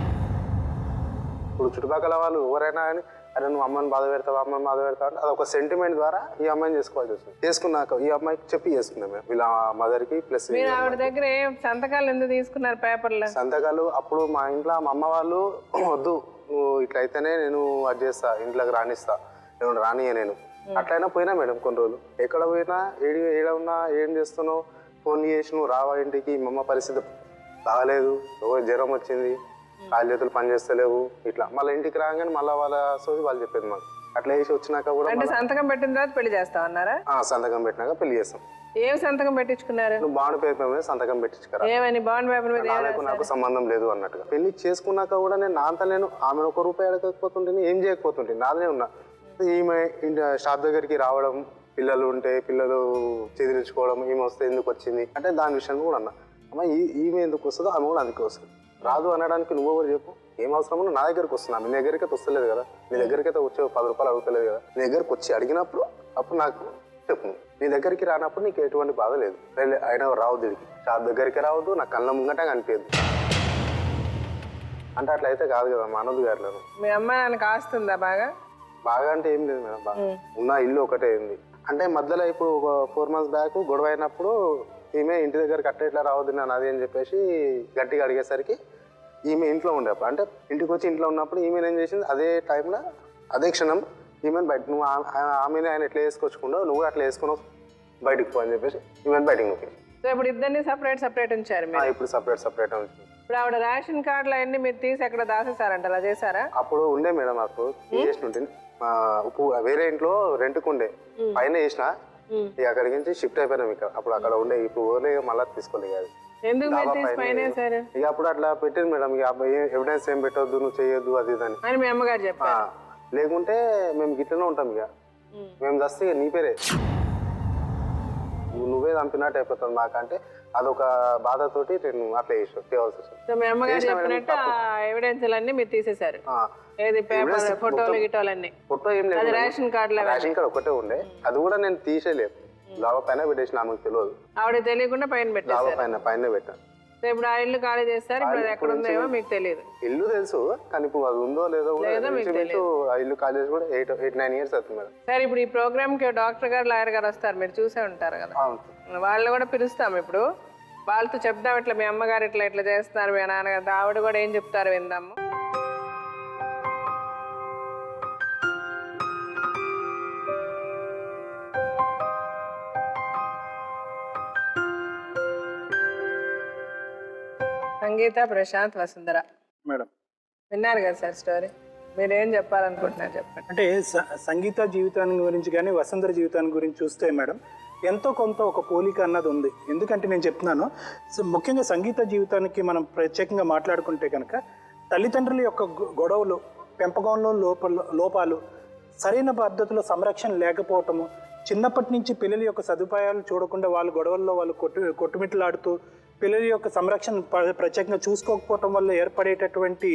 ఇప్పుడు చుట్టుపక్కల వాళ్ళు ఎవరైనా కానీ అరే నువ్వు అమ్మని బాధ పెడతావు అంటే అది ఒక సెంటిమెంట్ ద్వారా ఈ అమ్మాయిని చేసుకోవాల్సి వస్తుంది. చేసుకున్నాక ఈ అమ్మాయికి చెప్పి చేసుకున్నాం మేము వీళ్ళ మదర్కి. ప్లస్ ఆవిడ దగ్గర సంతకాలు ఎందుకు తీసుకున్నారు పేపర్లో? సంతకాలు అప్పుడు మా ఇంట్లో మా అమ్మ వాళ్ళు వద్దు, నువ్వు ఇట్లయితేనే నేను అది చేస్తా, ఇంట్లోకి రానిస్తా, నేను రానియా నేను అట్లయినా పోయినా మేడం. కొన్ని రోజులు ఎక్కడ పోయినా ఏడ ఉన్నా ఏం చేస్తున్నావు, ఫోన్ చేసి నువ్వు రావా ఇంటికి, మా అమ్మ పరిస్థితి బాగాలేదు, జ్వరం వచ్చింది, కాళ్ళు చేతులు పని చేస్తలేవు ఇట్లా. మళ్ళీ ఇంటికి రాగానే మళ్ళీ వాళ్ళ సోది వాళ్ళు చెప్పేది మాకు. అట్లా వేసి వచ్చినాక కూడా సంతకం పెట్టిన తర్వాత పెళ్లి చేస్తావు అన్నారా? సంతకం పెట్టినాక పెళ్లి చేస్తాం. ఏం సంతకం పెట్టించుకున్నారు? నువ్వు బాండ్ పేపర్ మీద సంతకం పెట్టించుకురా. ఏమని బాండ్ పేపర్ మీద? నాకు సంబంధం లేదు అన్నట్టుగా. పెళ్లి చేసుకున్నాక కూడా నేను ఆమె 1 రూపాయి అడగకపోతుంటే ఏం చేయకపోతుంటే నాదనే ఉన్నా. ఈమె షాప్ దగ్గరికి రావడం, పిల్లలు ఉంటే పిల్లలు చెదిరించుకోవడం, ఈమె వస్తే ఎందుకు వచ్చింది అంటే దాని విషయంలో కూడా అన్నా. అమ్మ ఈమె ఎందుకు వస్తుందో ఆమె కూడా అందుకే వస్తుంది. రాదు అనడానికి నువ్వు ఎవరు చెప్పు, ఏం అవసరమో నా దగ్గరికి వస్తున్నా, మీ దగ్గరికి అయితే వస్తలేదు కదా, నీ దగ్గరికి అయితే వచ్చే 10 రూపాయలు అడుగుతలేదు కదా, నీ దగ్గరకు వచ్చి అడిగినప్పుడు అప్పుడు నాకు చెప్పు. నీ దగ్గరికి రానప్పుడు నీకు ఎటువంటి బాధ లేదు. అయినా రావద్దు, ఇడికి షాప్ దగ్గరికి రావద్దు, నా కళ్ళ ముంగట కనిపించదు అంటే అట్లా అయితే కాదు కదా, మనదు అట్లా. మీ అమ్మ నాన్నకి ఆస్తుందా? బాగా అంటే ఏం లేదు మేడం, బాగా ఉన్న ఇల్లు ఒకటే ఉంది. అంటే మధ్యలో ఇప్పుడు ఒక 4 months బ్యాక్ గొడవ అయినప్పుడు ఈమె ఇంటి దగ్గర కట్ట ఇట్లా రావద్దు నేను అది అని చెప్పేసి గట్టిగా అడిగేసరికి ఈమె ఇంట్లో ఉండేప్పుడు అంటే ఇంటికి వచ్చి ఇంట్లో ఉన్నప్పుడు ఈమె ఏం చేసింది, అదే టైంలో అదే క్షణం ఈమెను బయట నువ్వు ఆమెను ఆయన ఎట్లా వేసుకొచ్చుకుంటావు, నువ్వు అట్లా వేసుకున్నావు బయటకు పో అని చెప్పేసి ఈమెను బయటకు నొక్కి. సో ఇప్పుడు ఇద్దరిని సపరేట్ ఉంచారు? ఇప్పుడు సపరేట్ ఉంది. ఇప్పుడు ఆవిడ రేషన్ కార్డులు అవన్నీ మీరు తీసి ఎక్కడ దాసేసారంట, అలా చేశారా? అప్పుడు ఉండే మేడం, నాకు చేసిన ఉంటుంది. వేరే ఇంట్లో రెంట్కు ఉండే, పైన వేసిన ఇక అక్కడికి నుంచి షిఫ్ట్ అయిపోయినాం. ఇక అప్పుడు అక్కడ ఉండే, ఇప్పుడు ఊర్లే మళ్ళీ తీసుకోలేదు. ఇక అప్పుడు అట్లా పెట్టింది మేడం. ఇక ఎవిడెన్స్ ఏం పెట్టొద్దు, నువ్వు చేయొద్దు అది ఇది అని మీ అమ్మగారు చెప్పారు. లేకుంటే మేము గిట్లనే ఉంటాం. ఇక మేము దస్తే ఇక నీ పేరే నువ్వే చంపినట్టు అయిపోతుంది మాకంటే అదొక బాధతోటి నేను అట్లా చేయవలసి వచ్చింది. మీ అమ్మగారు చెప్పినట్టు ఎవిడెన్స్ అన్ని మీరు తీసేశారు? ఫోటోలు గిటోలన్నీ? ఫోటో ఏం లేదు, రేషన్ కార్డు ఒకటే ఉండే, అది కూడా నేను తీసేయలేదు. లాభ పైన పెట్టేసిన, ఆమెకు తెలియదు. ఆవిడ తెలియకుండా పైన పెట్టారు? పైన పెట్టాను. ఇప్పుడు ఆ ఇల్లు ఖాళీ చేస్తారు, ఇప్పుడు అది ఎక్కడ ఉందో మీకు తెలియదు? ఇల్లు తెలుసు కానీ ఇప్పుడు అది ఉందో లేదో ఆ ఇల్లు ఖాళీ చేసి కూడా 8-9 years అవుతుంది మేడం. సరే, ఇప్పుడు ఈ ప్రోగ్రామ్ కి డాక్టర్ గారు లాయర్ గారు వస్తారు, మీరు చూసే ఉంటారు కదా, వాళ్ళు కూడా పిలుస్తాం. ఇప్పుడు వాళ్ళతో చెప్దాం, ఇట్లా మీ అమ్మగారు ఇట్లా చేస్తున్నారు, మీ నాన్నగారు, ఆవిడ కూడా ఏం చెప్తారు విందాము. సంగీత, ప్రశాంత్, వసుంధర మేడం విన్నారు కదా సార్ స్టోరీ, మీరేం చెప్పాలనుకుంటున్నారు చెప్పండి. అంటే సంగీత జీవితాన్ని గురించి కానీ వసుంధర జీవితాన్ని గురించి చూస్తే మేడం ఎంతో కొంత ఒక పోలిక అన్నది ఉంది. ఎందుకంటే నేను చెప్తున్నాను, ముఖ్యంగా సంగీత జీవితానికి మనం ప్రత్యేకంగా మాట్లాడుకుంటే కనుక తల్లిదండ్రుల యొక్క గొడవలు పెంపకంలో లోపాలు, సరైన పద్ధతిలో సంరక్షణ లేకపోవటము, చిన్నప్పటి నుంచి పిల్లల యొక్క సదుపాయాలు చూడకుండా వాళ్ళ గొడవల్లో వాళ్ళు కొట్టుమిట్లాడుతూ పిల్లల యొక్క సంరక్షణ ప్రత్యేకంగా చూసుకోకపోవటం వల్ల ఏర్పడేటటువంటి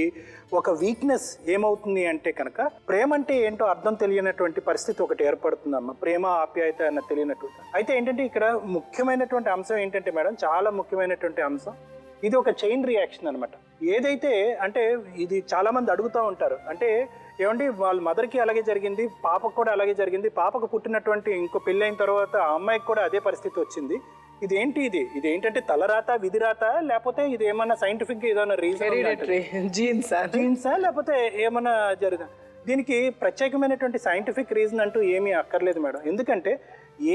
ఒక వీక్నెస్ ఏమవుతుంది అంటే కనుక ప్రేమ అంటే ఏంటో అర్థం తెలియనటువంటి పరిస్థితి ఒకటి ఏర్పడుతుందమ్మా. ప్రేమ ఆప్యాయత అన్న తెలియనటువంటి. అయితే ఏంటంటే ఇక్కడ ముఖ్యమైనటువంటి అంశం ఏంటంటే మేడం, చాలా ముఖ్యమైనటువంటి అంశం, ఇది ఒక చైన్ రియాక్షన్ అనమాట. ఏదైతే అంటే ఇది చాలామంది అడుగుతూ ఉంటారు, అంటే ఏమండి వాళ్ళ మదర్కి అలాగే జరిగింది, పాపకు కూడా అలాగే జరిగింది, పాపకు పుట్టినటువంటి ఇంకో పెళ్ళైన తర్వాత ఆ అమ్మాయికి కూడా అదే పరిస్థితి వచ్చింది, ఇదేంటి ఇది ఏంటంటే తలరాత విధిరాత, లేకపోతే ఇది ఏమన్నా సైంటిఫిక్ ఏదైనా రీజన్ జీన్సా లేకపోతే ఏమన్నా జరుగుతుంది? దీనికి ప్రత్యేకమైనటువంటి సైంటిఫిక్ రీజన్ అంటూ ఏమీ అక్కర్లేదు మేడం. ఎందుకంటే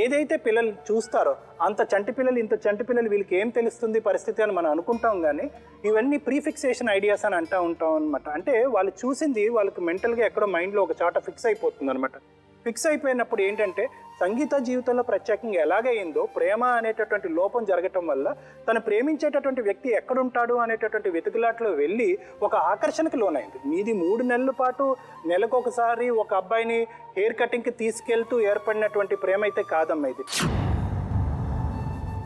ఏదైతే పిల్లలు చూస్తారో అంత చంటి పిల్లలు ఇంత చంటి పిల్లలు వీళ్ళకి ఏం తెలుస్తుంది పరిస్థితి అని మనం అనుకుంటాం, కానీ ఇవన్నీ ప్రీఫిక్సేషన్ ఐడియాస్ అని అంటూ ఉంటాం అనమాట. అంటే వాళ్ళు చూసింది వాళ్ళకి మెంటల్గా ఎక్కడో మైండ్లో ఒక చోట ఫిక్స్ అయిపోతుంది అనమాట. ఫిక్స్ అయిపోయినప్పుడు ఏంటంటే సంగీత జీవితంలో ప్రత్యేకంగా ఎలాగైందో ప్రేమ అనేటటువంటి లోపం జరగటం వల్ల తను ప్రేమించేటటువంటి వ్యక్తి ఎక్కడుంటాడు అనేటటువంటి వెతుకులాట్లో వెళ్ళి ఒక ఆకర్షణకు లోనైంది. మీది 3 నెలల పాటు నెలకొకసారి ఒక అబ్బాయిని హెయిర్ కటింగ్కి తీసుకెళ్తూ ఏర్పడినటువంటి ప్రేమ అయితే కాదమ్మా ఇది.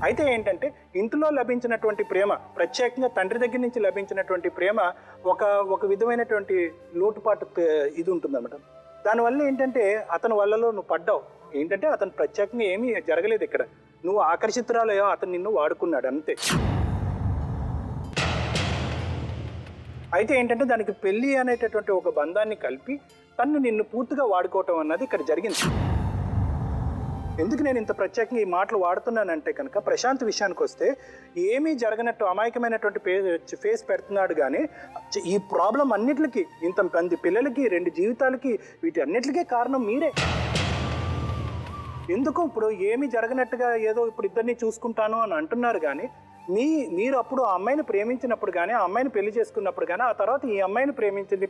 అయితే ఏంటంటే ఇంట్లో లభించినటువంటి ప్రేమ, ప్రత్యేకంగా తండ్రి దగ్గర నుంచి లభించినటువంటి ప్రేమ ఒక విధమైనటువంటి లోటుపాటు ఇది ఉంటుందన్నమాట. దానివల్ల ఏంటంటే అతని వల్లలో నువ్వు పడ్డావు, ఏంటంటే అతను ప్రత్యేకంగా ఏమీ జరగలేదు ఇక్కడ, నువ్వు ఆకర్షితురాలయో అతను నిన్ను వాడుకున్నాడు అంతే. అయితే ఏంటంటే దానికి పెళ్ళి అనేటటువంటి ఒక బంధాన్ని కలిపి తను నిన్ను పూర్తిగా వాడుకోవటం అన్నది ఇక్కడ జరిగింది. ఎందుకు నేను ఇంత ప్రత్యేకంగా ఈ మాటలు వాడుతున్నానంటే కనుక ప్రశాంత్ విషయానికి వస్తే ఏమీ జరగనట్టు అమాయకమైనటువంటి ఫేస్ పెడుతున్నాడు, కానీ ఈ ప్రాబ్లం అన్నిటికీ ఇంతమంది పిల్లలకి 2 జీవితాలకి వీటి అన్నిటికీ కారణం మీరే. ఎందుకు ఇప్పుడు ఏమీ జరగనట్టుగా ఏదో ఇప్పుడు ఇద్దరిని చూసుకుంటాను అని అంటున్నారు, కానీ మీరు అప్పుడు ఆ అమ్మాయిని ప్రేమించినప్పుడు కానీ ఆ అమ్మాయిని పెళ్లి చేసుకున్నప్పుడు కానీ ఆ తర్వాత ఈ అమ్మాయిని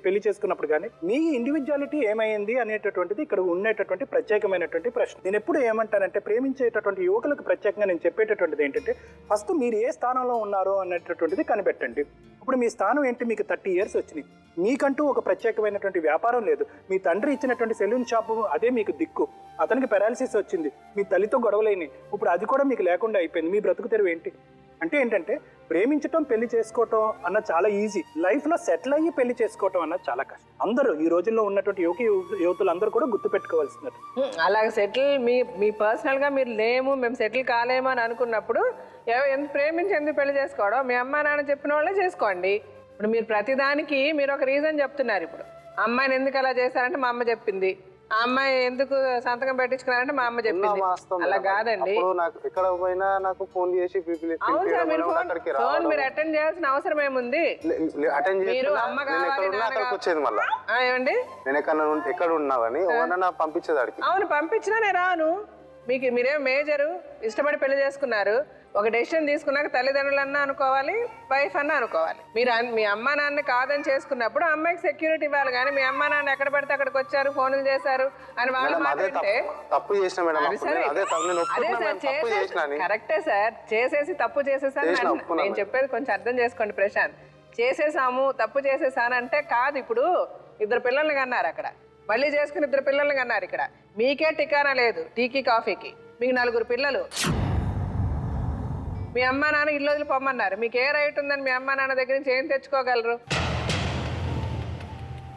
పెళ్లి చేసుకున్నప్పుడు కానీ మీ ఇండివిజువాలిటీ ఏమైంది అనేటటువంటిది ఇక్కడ ఉండేటటువంటి ప్రత్యేకమైనటువంటి ప్రశ్న. నేను ఎప్పుడు ఏమంటానంటే ప్రేమించేటటువంటి యువకులకు ప్రత్యేకంగా నేను చెప్పేటటువంటిది ఏంటంటే ఫస్ట్ మీరు ఏ స్థానంలో ఉన్నారో అనేటటువంటిది కనిపెట్టండి. ఇప్పుడు మీ స్థానం ఏంటి, మీకు 30 years వచ్చినాయి, మీకంటూ ఒక ప్రత్యేకమైనటువంటి వ్యాపారం లేదు, మీ తండ్రి ఇచ్చినటువంటి సెలూన్ షాపు అదే మీకు దిక్కు, అతనికి పెరాలసిస్ వచ్చింది, మీ తల్లితో గొడవలైనవి, ఇప్పుడు అది కూడా మీకు లేకుండా అయిపోయింది, మీ బ్రతుకు తెరువు ఏంటి? అంటే ఏంటంటే ప్రేమించటం పెళ్లి చేసుకోవటం అన్న చాలా ఈజీ, లైఫ్లో సెటిల్ అయ్యి పెళ్లి చేసుకోవటం అన్నది చాలా కష్టం. అందరూ ఈ రోజుల్లో ఉన్నటువంటి యువతులందరూ కూడా గుర్తుపెట్టుకోవాల్సినది. అలాగే సెటిల్ మీ పర్సనల్గా మీరు మేము సెటిల్ కాలేము అని అనుకున్నప్పుడు ఎంత ప్రేమించి ఎందుకు పెళ్లి చేసుకోవడం, మీ అమ్మా నాన్న చెప్పిన వాళ్ళే చేసుకోండి. ఇప్పుడు మీరు ప్రతిదానికి మీరు ఒక రీజన్ చెప్తున్నారు. ఇప్పుడు అమ్మాయిని ఎందుకు అలా చేశారంటే మా అమ్మ చెప్పింది, ఆ అమ్మాయి ఎందుకు సంతకం పెట్టించుకున్నారంటే మా అమ్మ చెప్పింది. అలా కాదండి, ఎక్కడ పోయినా నాకు ఫోన్ చేసి అవును సార్ మీరు ఫోన్ మీరు అటెండ్ చేయాల్సిన అవసరం ఏముంది? మీరు అమ్మ వచ్చేది మళ్ళీ ఏమండి నేను ఎక్కడ ఉన్నావని పంపించేదానికి. అవును పంపించినా నేను రాను. మీరేం మేజరు ఇష్టపడి పెళ్లి చేసుకున్నారు, ఒక డెసిషన్ తీసుకున్నాక తల్లిదండ్రులన్నా అనుకోవాలి, వైఫ్ అన్నా అనుకోవాలి. మీరు మీ అమ్మా నాన్న కాదని చేసుకున్నప్పుడు అమ్మాయికి సెక్యూరిటీ ఇవ్వాలి, కానీ మీ అమ్మా నాన్న ఎక్కడ పడితే అక్కడికి వచ్చారు, ఫోన్లు చేశారు అని వాళ్ళు మాట్లాడితే కరెక్టే సార్. చేసేసి తప్పు చేసేసాను నేను చెప్పేది కొంచెం అర్థం చేసుకోండి ప్రశాంత్. చేసేసాము తప్పు చేసేసానంటే కాదు. ఇప్పుడు 2 పిల్లల్ని కన్నారు, అక్కడ మళ్ళీ చేసుకుని 2 పిల్లల్ని కన్నారు. ఇక్కడ మీకే టికానా లేదు, టీకి కాఫీకి, మీకు 4 పిల్లలు. మీ అమ్మా నాన్న ఇల్లు వదిలి పొమ్మన్నారు, మీకు ఏ రైట్ ఉందని మీ అమ్మా నాన్న దగ్గర నుంచి ఏం తెచ్చుకోగలరు?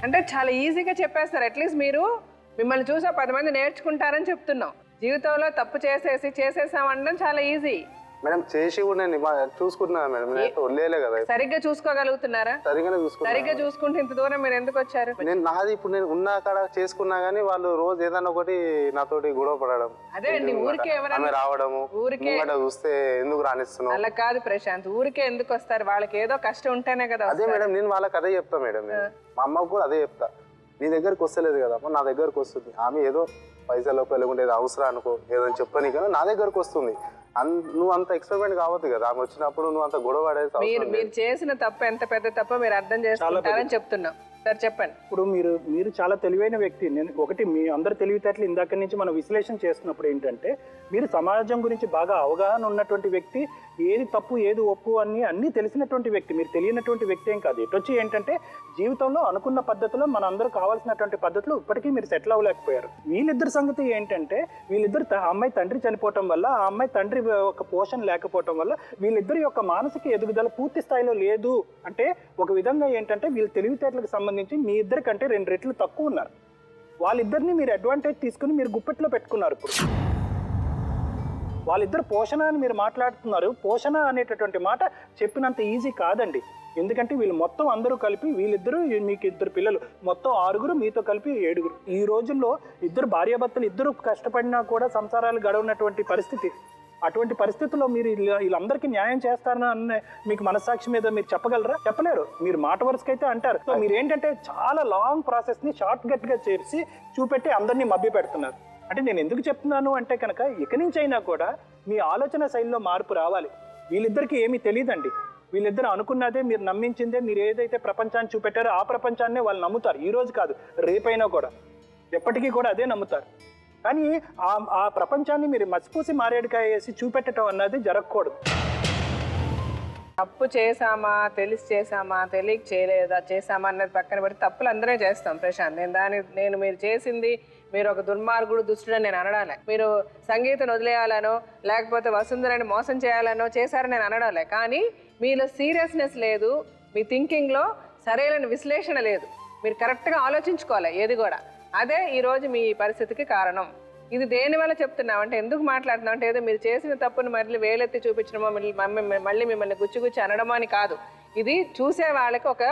అంటే చాలా ఈజీగా చెప్పేస్తారు. అట్లీస్ట్ మీరు మిమ్మల్ని చూసా 10 మంది నేర్చుకుంటారని చెప్తున్నాం. జీవితంలో తప్పు చేసేసామనడం చాలా ఈజీ మేడం. చేసి కూడా నేను చూసుకుంటున్నాను మేడం, వదిలేలే కదా. సరిగ్గా చూసుకోగలుగుతున్నారా? సరిగ్గా చూసుకుంటే ఇంత దూరం మీరు ఎందుకు వచ్చారు? నేను నాది ఇప్పుడు నేను ఉన్న కాడ చేసుకున్నా గానీ వాళ్ళు రోజు ఏదైనా ఒకటి నాతోటి గొడవ పడడం, అదే అండి ఊరికే ఎవరైనా రావడము, ఊరికే చూస్తే ఎందుకు రానిస్తున్నావు అలా కాదు ప్రశాంత్. ఊరికే ఎందుకు వస్తారు? వాళ్ళకి ఏదో కష్టం ఉంటేనే కదా. అదే మేడం నేను వాళ్ళకి అదే చెప్తా మేడం, మా అమ్మకు కూడా అదే చెప్తా. నీ దగ్గరకు వస్తలేదు కదా నా దగ్గరకు వస్తుంది. ఆమె ఏదో పైసలు లేకుంటే ఏదో అవసరం అనుకో ఏదని చెప్పని కదా నా దగ్గరకు వస్తుంది. నువ్వు అంత ఎక్స్పెరిమెంట్ కావద్దు కదా, ఆమె వచ్చినప్పుడు నువ్వు అంత గొడవ పడేసి. మీరు చేసిన తప్పు ఎంత పెద్ద తప్పో మీరు అర్థం చేసుకుంటారని చెప్తున్నాం సార్. చెప్పండి. ఇప్పుడు మీరు చాలా తెలివైన వ్యక్తి. నేను ఒకటి మీ అందరు తెలివితేటలు ఇందాక నుంచి మనం విశ్లేషణ చేస్తున్నప్పుడు ఏంటంటే మీరు సమాజం గురించి బాగా అవగాహన ఉన్నటువంటి వ్యక్తి, ఏది తప్పు ఏది ఒప్పు అన్నీ తెలిసినటువంటి వ్యక్తి. మీరు తెలియనటువంటి వ్యక్తి ఏం కాదు. ఎటొచ్చి ఏంటంటే జీవితంలో అనుకున్న పద్ధతిలో మన అందరూ కావాల్సినటువంటి పద్ధతిలో ఇప్పటికీ మీరు సెటిల్ అవ్వలేకపోయారు. వీళ్ళిద్దరి సంగతి ఏంటంటే వీళ్ళిద్దరు అమ్మాయి తండ్రి చనిపోవటం వల్ల, ఆ అమ్మాయి తండ్రి ఒక పోషణ లేకపోవటం వల్ల వీళ్ళిద్దరి యొక్క మానసిక ఎదుగుదల పూర్తి స్థాయిలో లేదు. అంటే ఒక విధంగా ఏంటంటే వీళ్ళ తెలివితేటలకు సంబంధించి మీ ఇద్దరి కంటే 2 రెట్లు తక్కువ ఉన్నారు. వాళ్ళిద్దరిని మీరు అడ్వాంటేజ్ తీసుకుని మీరు గుప్పెట్లో పెట్టుకున్నారు. ఇప్పుడు వాళ్ళిద్దరు పోషణ అని మీరు మాట్లాడుతున్నారు. పోషణ అనేటటువంటి మాట చెప్పినంత ఈజీ కాదండి. ఎందుకంటే వీళ్ళు మొత్తం అందరూ కలిపి వీళ్ళిద్దరూ, మీకు 2 పిల్లలు, మొత్తం 6, మీతో కలిపి 7. ఈ రోజుల్లో ఇద్దరు భార్యాభర్తలు ఇద్దరు కష్టపడినా కూడా సంసారాలు గడవనటువంటి పరిస్థితి. అటువంటి పరిస్థితుల్లో మీరు వీళ్ళందరికీ న్యాయం చేస్తారని అన్న మీకు మనస్సాక్షి మీద మీరు చెప్పగలరా? చెప్పలేరు. మీరు మాట వరుసకైతే అంటారు. సో మీరు ఏంటంటే చాలా లాంగ్ ప్రాసెస్ని షార్ట్ కట్గా చేసి చూపెట్టి అందరినీ మభ్య పెడుతున్నారు. అంటే నేను ఎందుకు చెప్తున్నాను అంటే కనుక ఇక నుంచి అయినా కూడా మీ ఆలోచన శైలిలో మార్పు రావాలి. వీళ్ళిద్దరికీ ఏమీ తెలియదండి. వీళ్ళిద్దరు అనుకున్నదే, మీరు నమ్మించిందే, మీరు ఏదైతే ప్రపంచాన్ని చూపెట్టారో ఆ ప్రపంచాన్నే వాళ్ళు నమ్ముతారు. ఈ రోజు కాదు, రేపైనా కూడా, ఎప్పటికీ కూడా అదే నమ్ముతారు. కానీ ఆ ప్రపంచాన్ని మీరు మసిపూసి మారేడుకాయ వేసి చూపెట్టడం అన్నది జరగకూడదు. తప్పు చేసామా, తెలిసి చేసామా, తెలియక చేయలేదా, చేసామా అన్నది పక్కన పెట్టి తప్పులు అందరే చేస్తాం ప్రశాంత్. నేను మీరు చేసింది, మీరు ఒక దుర్మార్గుడు దుష్టుడని నేను అనడాలే. మీరు సంగీతం వదిలేయాలనో లేకపోతే వసుంధరని మోసం చేయాలనో చేశారని నేను అనడాలే. కానీ మీలో సీరియస్నెస్ లేదు, మీ థింకింగ్లో సరైన విశ్లేషణ లేదు. మీరు కరెక్ట్గా ఆలోచించుకోవాలి ఏది కూడా. అదే ఈరోజు మీ పరిస్థితికి కారణం. ఇది దేనివల్ల చెప్తున్నాం అంటే, ఎందుకు మాట్లాడుతున్నాం అంటే, ఏదో మీరు చేసిన తప్పును మళ్ళీ వేలెత్తి చూపించడమో, మళ్ళీ మిమ్మల్ని గుచ్చి అనడమో అని కాదు. ఇది చూసే వాళ్ళకి ఒక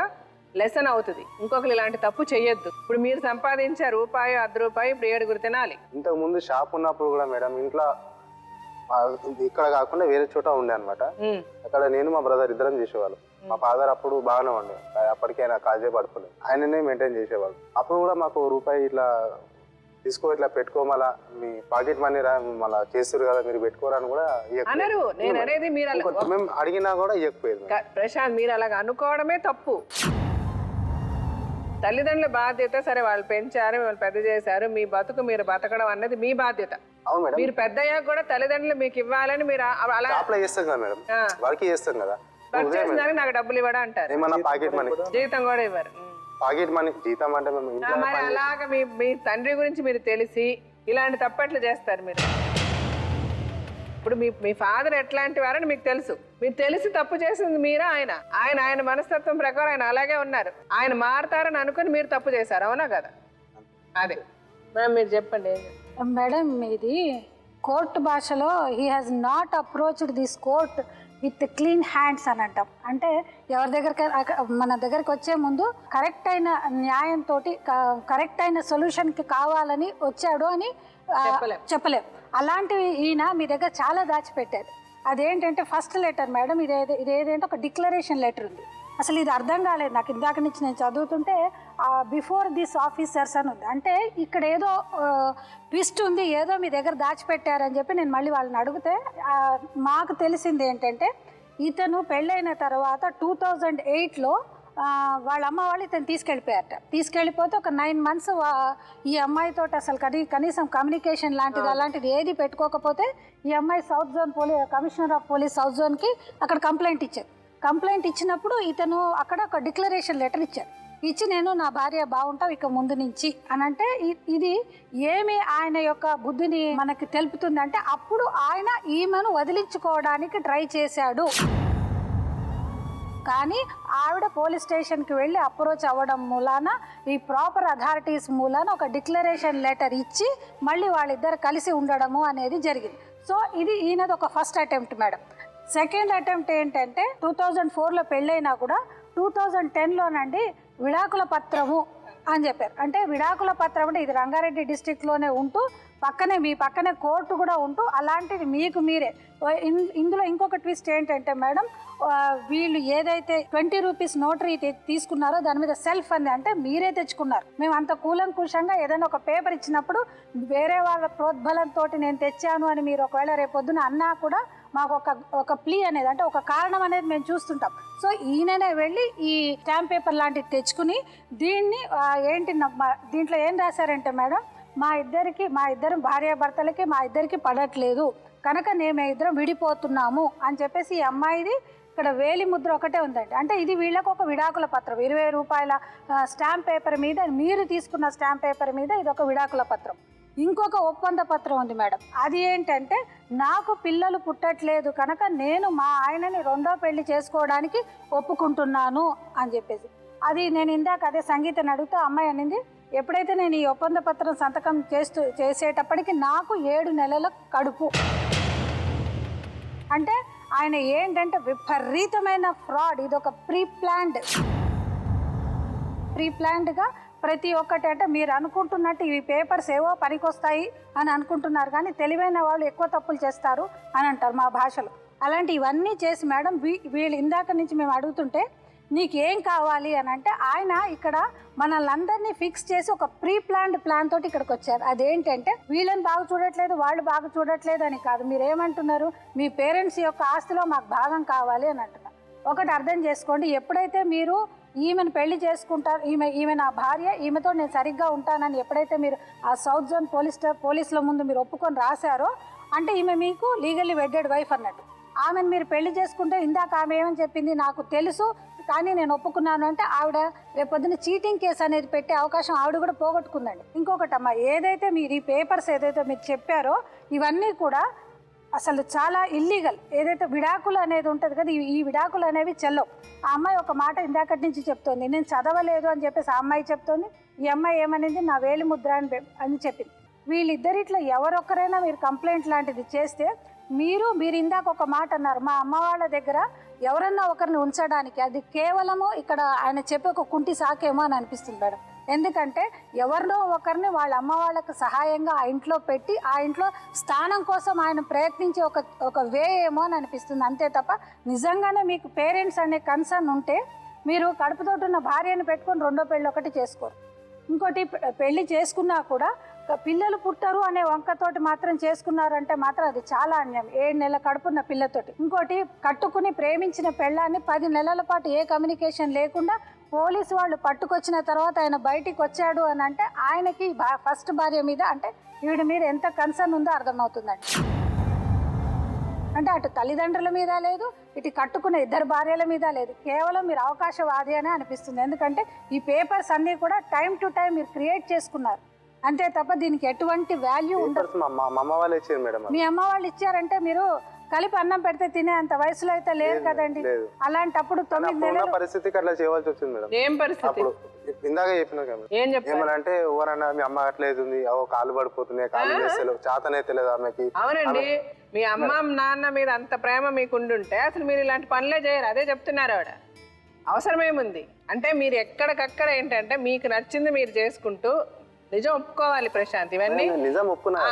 లెసన్ అవుతుంది. ఇంకొకరు ఇలాంటి తప్పు చెయ్యొద్దు. ఇప్పుడు మీరు సంపాదించే రూపాయి, ₹10 ఇప్పుడు 7 తినాలి. ఇంతకు ముందు షాప్ ఉన్నప్పుడు కూడా మేడం ఇంట్లో ఇక్కడ కాకుండా వేరే చోట ఉండే అనమాట. అక్కడ నేను మా బ్రదర్ ఇద్దరం చేసేవాళ్ళు. మా ఫాదర్ అప్పుడు బాగానే ఉండే, అప్పటికే ఆయన కాజే పడుకోలేదు, ఆయననే మెయింటైన్ చేసేవాళ్ళు. అప్పుడు కూడా మాకు రూపాయి ఇట్లా తీసుకో, ఇట్లా పెట్టుకో, మళ్ళా మీ పాకెట్ మనీ మళ్ళీ చేస్తారు కదా మీరు పెట్టుకోరని కూడా అనరు. నేను అనేది మీరు మేము అడిగినా కూడా ఇవ్వకపోయేది. ప్రశాంత్, మీరు అలాగ అనుకోవడమే తప్పు. తల్లిదండ్రుల బాధ్యత. సరే, వాళ్ళు పెంచారు, మిమ్మల్ని పెద్ద చేశారు, మీ బతుకు మీరు బతకడం అన్నది మీ బాధ్యత. మీరు పెద్దయ్యాక కూడా తల్లిదండ్రులు మీకు ఇవ్వాలని మీరు అలా చేస్తాం కదా మేడం, వర్క్ చేస్తాం కదా, వర్క్ చేసినాక నాకు డబ్బులు ఇవ్వడం అంటారు. ఏమన్నా పాకెట్ మనీ, జీతం కూడా ఇవ్వరు. పాకెట్ మనీ జీతం అంటే మరి అలాగా మీ తండ్రి గురించి మీరు తెలిసి ఇలాంటి తప్పట్లు చేస్తారు మీరు. ఇప్పుడు మీ ఫాదర్ ఎట్లాంటి వారని మీకు తెలుసు. మీరు తెలిసి తప్పు చేసింది మీరా ఆయన మనస్తత్వం ప్రకారం ఆయన అలాగే ఉన్నారు. ఆయన మారతారని అనుకుని మీరు తప్పు చేశారు, అవునా కదా? అదే మ్యామ్, మీరు చెప్పండి. మేడం, ఇది కోర్టు భాషలో he has not approached this court with clean hands అని అంటాం. అంటే ఎవరి దగ్గరికి మన దగ్గరికి వచ్చే ముందు కరెక్ట్ అయిన న్యాయంతో కరెక్ట్ అయిన సొల్యూషన్కి కావాలని వచ్చాడు అని చెప్పలేం. అలాంటివి ఈయన మీ దగ్గర చాలా దాచిపెట్టారు. అదేంటంటే ఫస్ట్ లెటర్ మేడం, ఇదేంటంటే ఒక డిక్లరేషన్ లెటర్ ఉంది. అసలు ఇది అర్థం కాలేదు నాకు. ఇందాక నుంచి నేను చదువుతుంటే బిఫోర్ దిస్ ఆఫీసర్స్ అని ఉంది. అంటే ఇక్కడ ఏదో ట్విస్ట్ ఉంది, ఏదో మీ దగ్గర దాచిపెట్టారని చెప్పి నేను మళ్ళీ వాళ్ళని అడిగితే మాకు తెలిసింది ఏంటంటే, ఇతను పెళ్ళైన తర్వాత 2008లో వాళ్ళ అమ్మ వాళ్ళు ఇతను తీసుకెళ్ళిపోయారట. తీసుకెళ్ళిపోతే ఒక 9 months ఈ అమ్మాయితో అసలు కనీసం కమ్యూనికేషన్ లాంటిది అలాంటిది ఏది పెట్టుకోకపోతే ఈ అమ్మాయి south zone commissioner of police south జోన్కి అక్కడ కంప్లైంట్ ఇచ్చారు. కంప్లైంట్ ఇచ్చినప్పుడు ఇతను అక్కడ ఒక డిక్లరేషన్ లెటర్ ఇచ్చారు. ఇచ్చి నేను నా భార్య బాగుంటావు ఇక ముందు నుంచి అని అంటే, ఇది ఏమి ఆయన యొక్క బుద్ధిని మనకి తెలుపుతుందంటే, అప్పుడు ఆయన ఈమెను వదిలించుకోవడానికి ట్రై చేశాడు. కానీ ఆవిడ పోలీస్ స్టేషన్కి వెళ్ళి అప్రోచ్ అవ్వడం మూలాన, ఈ ప్రాపర్ అథారిటీస్ మూలాన ఒక డిక్లరేషన్ లెటర్ ఇచ్చి మళ్ళీ వాళ్ళిద్దరు కలిసి ఉండడము అనేది జరిగింది. సో ఇది ఈయనది ఒక first attempt madam. Second attempt ఏంటంటే 2004లో పెళ్ళైనా కూడా 2010లోనండి విడాకుల పత్రము అని చెప్పారు. అంటే విడాకుల పత్రం అంటే ఇది రంగారెడ్డి డిస్టిక్లోనే ఉంటూ మీ పక్కనే కోర్టు కూడా ఉంటూ అలాంటిది మీకు మీరే. ఇందులో ఇంకొక ట్విస్ట్ ఏంటంటే మేడం, వీళ్ళు ఏదైతే 20 రూపీస్ నోటరీ తీసుకున్నారో దాని మీద సెల్ఫ్ అంది, అంటే మీరే తెచ్చుకున్నారు. మేము అంత కూలంకుషంగా ఏదైనా ఒక పేపర్ ఇచ్చినప్పుడు వేరే వాళ్ళ ప్రోద్బలంతో నేను తెచ్చాను అని మీరు ఒకవేళ రేపొద్దున అన్నా కూడా మాకు ఒక ప్లీ అనేది, అంటే ఒక కారణం అనేది మేము చూస్తుంటాం. సో ఈయననే వెళ్ళి ఈ స్టాంప్ పేపర్ లాంటిది తెచ్చుకుని దీన్ని దీంట్లో ఏం రాశారంటే మేడం, మా ఇద్దరం భార్యాభర్తలకి మా ఇద్దరికి పడట్లేదు, కనుక మేము ఇద్దరం విడిపోతున్నాము అని చెప్పేసి ఈ అమ్మాయిది ఇక్కడ వేలి ముద్ర ఒకటే ఉందండి. అంటే ఇది వీళ్ళకు ఒక విడాకుల పత్రం, 20 రూపాయల స్టాంప్ పేపర్ మీద, మీరు తీసుకున్న స్టాంప్ పేపర్ మీద ఇది ఒక విడాకుల పత్రం. ఇంకొక ఒప్పంద పత్రం ఉంది మేడం. అది ఏంటంటే నాకు పిల్లలు పుట్టట్లేదు కనుక నేను మా ఆయనని రెండో పెళ్లి చేసుకోవడానికి ఒప్పుకుంటున్నాను అని చెప్పేసి. అది నేను ఇందాక అదే సంగీతని అడుగుతూ అమ్మాయి అనింది, ఎప్పుడైతే నేను ఈ ఒప్పంద పత్రం సంతకం చేసేటప్పటికి నాకు 7 నెలల కడుపు. అంటే ఆయన ఏంటంటే విపరీతమైన ఫ్రాడ్. ఇది ఒక ప్రీప్లాన్డ్గా ప్రతి ఒక్కటి, అంటే మీరు అనుకుంటున్నట్టు ఇవి పేపర్స్ ఏవో పనికొస్తాయి అని అనుకుంటున్నారు, కానీ తెలివైన వాళ్ళు ఎక్కువ తప్పులు చేస్తారు అని అంటారు మా భాషలో. అలాంటి ఇవన్నీ చేసి మేడం వీళ్ళు ఇందాక నుంచి మేము అడుగుతుంటే నీకు ఏం కావాలి అని అంటే ఆయన ఇక్కడ మనల్ని అందరినీ ఫిక్స్ చేసి ఒక ప్లాన్ తోటి ఇక్కడికి వచ్చారు. అదేంటంటే వీళ్ళని బాగా చూడట్లేదు, వాళ్ళు బాగా చూడట్లేదు అని కాదు. మీరు ఏమంటున్నారు, మీ పేరెంట్స్ యొక్క ఆస్తిలో మాకు భాగం కావాలి అని అంటున్నారు. ఒకటి అర్థం చేసుకోండి, ఎప్పుడైతే మీరు ఈమెను పెళ్లి చేసుకుంటారు, ఈమె నా భార్య, ఈమెతో నేను సరిగ్గా ఉంటానని ఎప్పుడైతే మీరు ఆ సౌత్ జోన్ పోలీసుల ముందు మీరు ఒప్పుకొని రాశారో అంటే ఈమె మీకు లీగల్లీ వెడ్డెడ్ వైఫ్ అన్నట్టు. ఆమెను మీరు పెళ్లి చేసుకుంటే ఇందాక ఆమె ఏమని చెప్పింది, నాకు తెలుసు కానీ నేను ఒప్పుకున్నాను అంటే ఆవిడ రేపొద్దున చీటింగ్ కేసు అనేది పెట్టే అవకాశం ఆవిడ కూడా పోగొట్టుకుందండి. ఇంకొకటి అమ్మ, ఏదైతే మీరు ఈ పేపర్స్ ఏదైతే మీరు చెప్పారో ఇవన్నీ కూడా అసలు చాలా ఇల్లీగల్. ఏదైతే విడాకులు అనేది ఉంటుంది కదా, ఈ విడాకులు అనేవి చెల్లవు. ఆ అమ్మాయి ఒక మాట ఇందాకటి నుంచి చెప్తోంది, నేను చదవలేదు అని చెప్పేసి ఆ అమ్మాయి చెప్తోంది. ఈ అమ్మాయి ఏమనింది, నా వేలి ముద్ర అని చెప్పింది. వీళ్ళిద్దరిట్లో ఎవరొక్కరైనా మీరు కంప్లైంట్ లాంటిది చేస్తే మీరు ఇందాక ఒక మాట అన్నారు, మా అమ్మ వాళ్ళ దగ్గర ఎవరన్నా ఒకరిని ఉంచడానికి, అది కేవలము ఇక్కడ ఆయన చెప్పే ఒక కుంటి సాకేమో అని అనిపిస్తుంది మేడం. ఎందుకంటే ఎవరినో ఒకరిని వాళ్ళ అమ్మ వాళ్ళకు సహాయంగా ఆ ఇంట్లో పెట్టి ఆ ఇంట్లో స్థానం కోసం ఆయన ప్రయత్నించే ఒక వే ఏమో అని అనిపిస్తుంది, అంతే తప్ప నిజంగానే మీకు పేరెంట్స్ అనే కన్సర్న్ ఉంటే మీరు కడుపుతోటి ఉన్న భార్యను పెట్టుకొని రెండో పెళ్ళి ఒకటి చేసుకోరు. ఇంకోటి, పెళ్లి చేసుకున్నా కూడా పిల్లలు పుట్టరు అనే వంకతోటి మాత్రం చేసుకున్నారంటే మాత్రం అది చాలా అన్యాయం, 7 నెలల కడుపున్న పిల్లతోటి. ఇంకోటి, కట్టుకుని ప్రేమించిన పెళ్ళాన్ని 10 నెలల పాటు ఏ కమ్యూనికేషన్ లేకుండా పోలీసు వాళ్ళు పట్టుకొచ్చిన తర్వాత ఆయన బయటికి వచ్చాడు అని అంటే ఆయనకి ఫస్ట్ భార్య మీద అంటే వీడి మీద ఎంత కన్సర్న్ ఉందో అర్థమవుతుందండి. అంటే అటు తల్లిదండ్రుల మీద లేదు, ఇటు కట్టుకున్న 2 భార్యల మీద లేదు, కేవలం మీరు అవకాశవాది అనే అనిపిస్తుంది. ఎందుకంటే ఈ పేపర్స్ అన్నీ కూడా టైం టు టైం మీరు క్రియేట్ చేసుకున్నారు, అంతే తప్ప దీనికి ఎటువంటి వాల్యూ ఉండదు. మీ అమ్మ వాళ్ళు ఇచ్చారంటే మీరు కలిపి అన్నం పెడితే తినే అంత వయసులో అయితే లేరు కదండి. అలాంటప్పుడు 9 నెలల పరిస్థితికి అట్లా చేయవలసి వచ్చింది మేడం. ఏం పరిస్థితి? ఇందాక చెప్పిన ఏమనంటే ఎవరన్నా మీ అమ్మ అట్లేదుంది, కాళ్ళు పడిపోతున్నాయి, కాళ్ళు చేస్తలేవు, చేతనైతలేదు ఆమెకి. అవునండి, మీ అమ్మ నాన్న మీద అంత ప్రేమ మీకు ఉండుంటే అసలు మీరు ఇలాంటి పనులే చేయరు. అదే చెప్తున్నారు ఆవిడ. అవసరమేముంది అంటే మీరు ఎక్కడికక్కడ ఏంటంటే మీకు నచ్చింది మీరు చేసుకుంటూ నిజం ఒప్పుకోవాలి ప్రశాంత్. ఇవన్నీ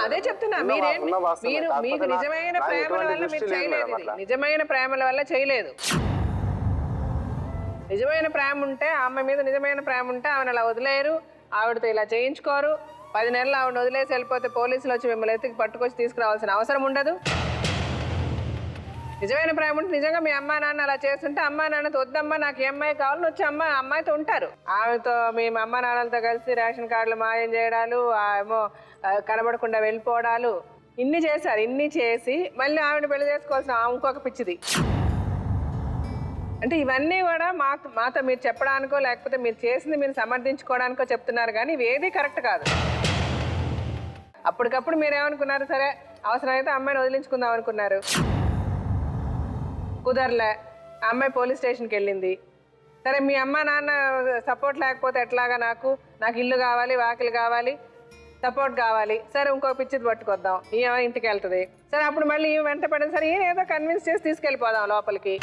అదే చెప్తున్నా, మీకు నిజమైన ప్రేమల వల్ల మీరు చేయలేదు. నిజమైన ప్రేమల వల్ల చేయలేదు. నిజమైన ప్రేమ ఉంటే, ఆమె మీద నిజమైన ప్రేమ ఉంటే ఆమెను అలా వదిలేరు, ఆవిడతో ఇలా చేయించుకోరు. 10 నెలలు ఆవిడ వదిలేసి వెళ్ళిపోతే పోలీసులు వచ్చి మిమ్మల్ని ఎత్తికి పట్టుకొచ్చి తీసుకురావాల్సిన అవసరం ఉండదు. నిజమైన ప్రేమ ఉంటే నిజంగా మీ అమ్మా నాన్న అలా చేస్తుంటే అమ్మా నాన్నతో వద్దమ్మా నాకు ఏ అమ్మాయి కావాలని వచ్చి అమ్మాయితో ఉంటారు. ఆమెతో మీ అమ్మా నాన్నలతో కలిసి రేషన్ కార్డులు మాయం చేయడాలు, ఏమో కనబడకుండా వెళ్ళిపోవడాలు, ఇన్ని చేశారు. ఇన్ని చేసి మళ్ళీ ఆవిడ పెళ్లి చేసుకోవాల్సిన ఇంకొక పిచ్చిది. అంటే ఇవన్నీ కూడా మాతో మీరు చెప్పడానికో లేకపోతే మీరు చేసింది మీరు సమర్థించుకోవడానికో చెప్తున్నారు, కానీ ఇవి ఏది కరెక్ట్ కాదు. అప్పటికప్పుడు మీరు ఏమనుకున్నారు, సరే అవసరమైతే అమ్మాయిని వదిలించుకుందాం అనుకున్నారు, కుదరలే. అమ్మాయి పోలీస్ స్టేషన్కి వెళ్ళింది. సరే మీ అమ్మ నాన్న సపోర్ట్ లేకపోతే ఎట్లాగా, నాకు ఇల్లు కావాలి, వాకిలు కావాలి, సపోర్ట్ కావాలి. సరే ఇంకో పిచ్చిది పట్టుకొద్దాం, ఈమె ఇంటికి వెళ్తుంది. సరే అప్పుడు మళ్ళీ ఈమె వెంట పడింది, సరే ఈయన ఏదో కన్విన్స్ చేసి తీసుకెళ్ళిపోదాం లోపలికి.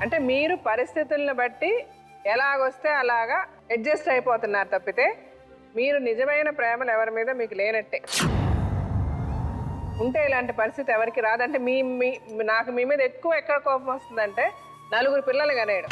అంటే మీరు పరిస్థితులను బట్టి ఎలాగొస్తే అలాగా అడ్జస్ట్ అయిపోతున్నారు తప్పితే మీరు నిజమైన ప్రేమలు ఎవరి మీద మీకు లేనట్టే. ఉంటే ఇలాంటి పరిస్థితి ఎవరికి రాదంటే నాకు మీ మీద ఎక్కువ ఎక్కడ కోపం వస్తుందంటే 4 పిల్లలు కనేయడం.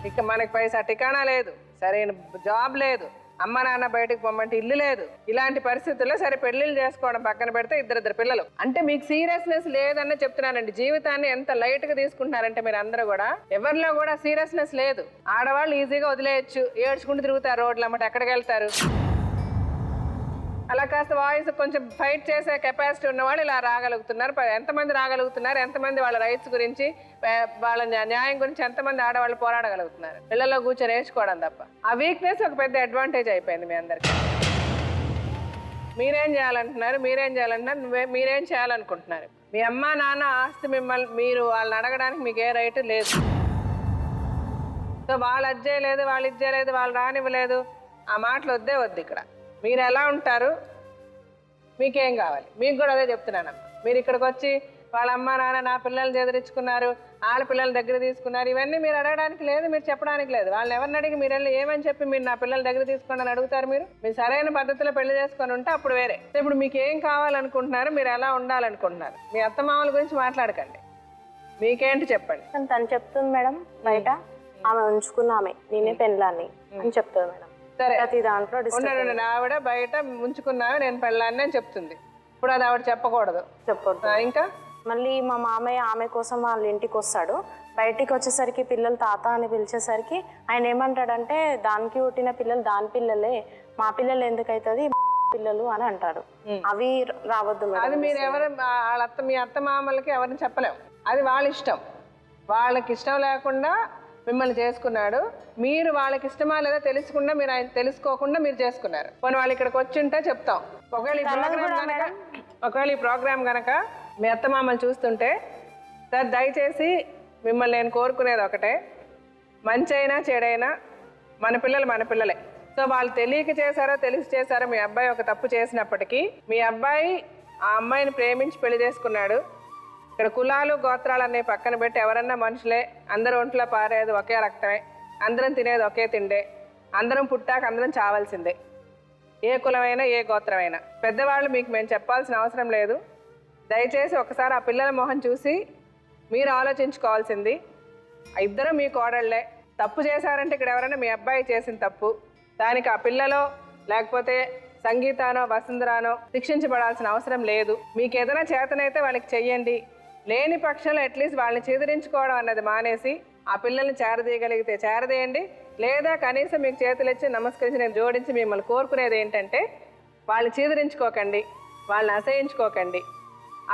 ఇక మనకి పైసా ఠికానా లేదు, సరైన జాబ్ లేదు, అమ్మ నాన్న బయటకు పొమ్మంటే ఇల్లు లేదు. ఇలాంటి పరిస్థితుల్లో సరే పెళ్లిళ్ళు చేసుకోవడం పక్కన పెడితే 2 పిల్లలు. అంటే మీకు సీరియస్నెస్ లేదనే చెప్తున్నానండి. జీవితాన్ని ఎంత లైట్గా తీసుకుంటున్నారంటే మీరు అందరూ కూడా, ఎవరిలో కూడా సీరియస్నెస్ లేదు. ఆడవాళ్ళు ఈజీగా వదిలేయచ్చు, ఏడ్చుకుంటూ తిరుగుతారు రోడ్లు అమ్మట, ఎక్కడికి వెళ్తారు? అలా కాస్త వాయిస్ కొంచెం ఫైట్ చేసే కెపాసిటీ ఉన్నవాళ్ళు ఇలా రాగలుగుతున్నారు. ఎంతమంది రాగలుగుతున్నారు, ఎంతమంది వాళ్ళ రైట్స్ గురించి వాళ్ళ న్యాయం గురించి ఎంతమంది ఆడవాళ్ళు పోరాడగలుగుతున్నారు? పిల్లల్లో కూర్చొని నేర్చుకోవడం తప్ప. ఆ వీక్నెస్ ఒక పెద్ద అడ్వాంటేజ్ అయిపోయింది మీ అందరికీ. మీరేం చేయాలంటున్నారు, మీరేం చేయాలనుకుంటున్నారు? మీ అమ్మ నాన్న ఆస్తి మిమ్మల్ని మీరు వాళ్ళని అడగడానికి మీకు ఏ రైట్ లేదు. సో వాళ్ళు అది చేయలేదు, వాళ్ళు ఇది చేయలేదు, వాళ్ళు రానివ్వలేదు, ఆ మాటలు వద్దు ఇక్కడ. మీరు ఎలా ఉంటారు, మీకేం కావాలి? మీకు కూడా అదే చెప్తున్నానమ్మా. మీరు ఇక్కడికి వచ్చి వాళ్ళ అమ్మ నాన్న నా పిల్లల్ని ఎదిరించుకున్నారు, ఆడపిల్లల దగ్గర తీసుకున్నారు, ఇవన్నీ మీరు అడగడానికి లేదు, మీరు చెప్పడానికి లేదు. వాళ్ళని ఎవరిని అడిగి మీరు వెళ్ళి ఏమని చెప్పి మీరు నా పిల్లల దగ్గర తీసుకోండి అని అడుగుతారు? మీరు సరైన పద్ధతిలో పెళ్లి చేసుకొని ఉంటే అప్పుడు వేరే. ఇప్పుడు మీకు ఏం కావాలనుకుంటున్నారు, మీరు ఎలా ఉండాలనుకుంటున్నారు? మీ అత్తమామల గురించి మాట్లాడకండి, మీకేంటి చెప్పండి. తను చెప్తుంది మేడం బయట ఆమె ఉంచుకున్నామే నేనే పెళ్ళాన్ని అని చెప్తుంది మేడం. సరే ప్రతి దాంట్లో ఉండండి, ఆవిడ బయట ఉంచుకున్నా నేను పెళ్ళాన్ని అని చెప్తుంది. ఇప్పుడు అది ఆవిడ చెప్పకూడదు. ఇంకా మళ్ళీ మా మామయ్య ఆమె కోసం వాళ్ళ ఇంటికి వస్తాడు. బయటికి వచ్చేసరికి పిల్లలు తాత అని పిలిచేసరికి ఆయన ఏమంటాడంటే దానికి పుట్టిన పిల్లలు దాని పిల్లలే, మా పిల్లలు ఎందుకైతుంది పిల్లలు అని అంటాడు. అవి రావద్దు మేడం. అది మీరు ఎవరు మీ అత్త మామలకి ఎవరిని చెప్పలేము, అది వాళ్ళ ఇష్టం. వాళ్ళకి ఇష్టం లేకుండా మిమ్మల్ని చేసుకున్నాడు. మీరు వాళ్ళకి ఇష్టమా లేదా తెలుసుకుండా మీరు ఆయన తెలుసుకోకుండా మీరు చేసుకున్నారు. పోనీ వాళ్ళు ఇక్కడికి వచ్చి ఉంటే చెప్తాం. ఒకవేళ ఈ ప్రోగ్రామ్ కనుక మీ అత్తమామలు చూస్తుంటే సార్ దయచేసి మిమ్మల్ని నేను కోరుకునేది ఒకటే, మంచి అయినా చెడైనా మన పిల్లలే. సో వాళ్ళు తెలియక చేశారో తెలిసి చేశారో మీ అబ్బాయి ఒక తప్పు చేసినప్పటికీ మీ అబ్బాయి ఆ అమ్మాయిని ప్రేమించి పెళ్లి చేసుకున్నాడు. ఇక్కడ కులాలు గోత్రాలు అనే పక్కన పెట్టి ఎవరన్నా మనుషులే, అందరూ ఒంట్లో పారేది ఒకే రక్తమే, అందరం తినేది ఒకే తిండే, అందరం పుట్టాక అందరం చావాల్సిందే, ఏ కులమైనా ఏ గోత్రమైనా. పెద్దవాళ్ళు మీకు మేము చెప్పాల్సిన అవసరం లేదు. దయచేసి ఒకసారి ఆ పిల్లల మొహం చూసి మీరు ఆలోచించుకోవాల్సింది, ఇద్దరు మీ కోడళ్లే. తప్పు చేశారంటే ఇక్కడ ఎవరైనా మీ అబ్బాయి చేసిన తప్పు, దానికి ఆ పిల్లలో లేకపోతే సంగీతానో వసుంధరానో శిక్షించబడాల్సిన అవసరం లేదు. మీకు ఏదైనా చేతనైతే వాళ్ళకి చెయ్యండి, లేని పక్షంలో అట్లీస్ట్ వాళ్ళని చేదరించుకోవడం అన్నది మానేసి ఆ పిల్లల్ని చేరదీయగలిగితే చేరదేయండి. లేదా కనీసం మీకు చేతులు ఇచ్చి నమస్కరించి నేను జోడించి మిమ్మల్ని కోరుకునేది ఏంటంటే వాళ్ళని చీదరించుకోకండి, వాళ్ళని అసహించుకోకండి.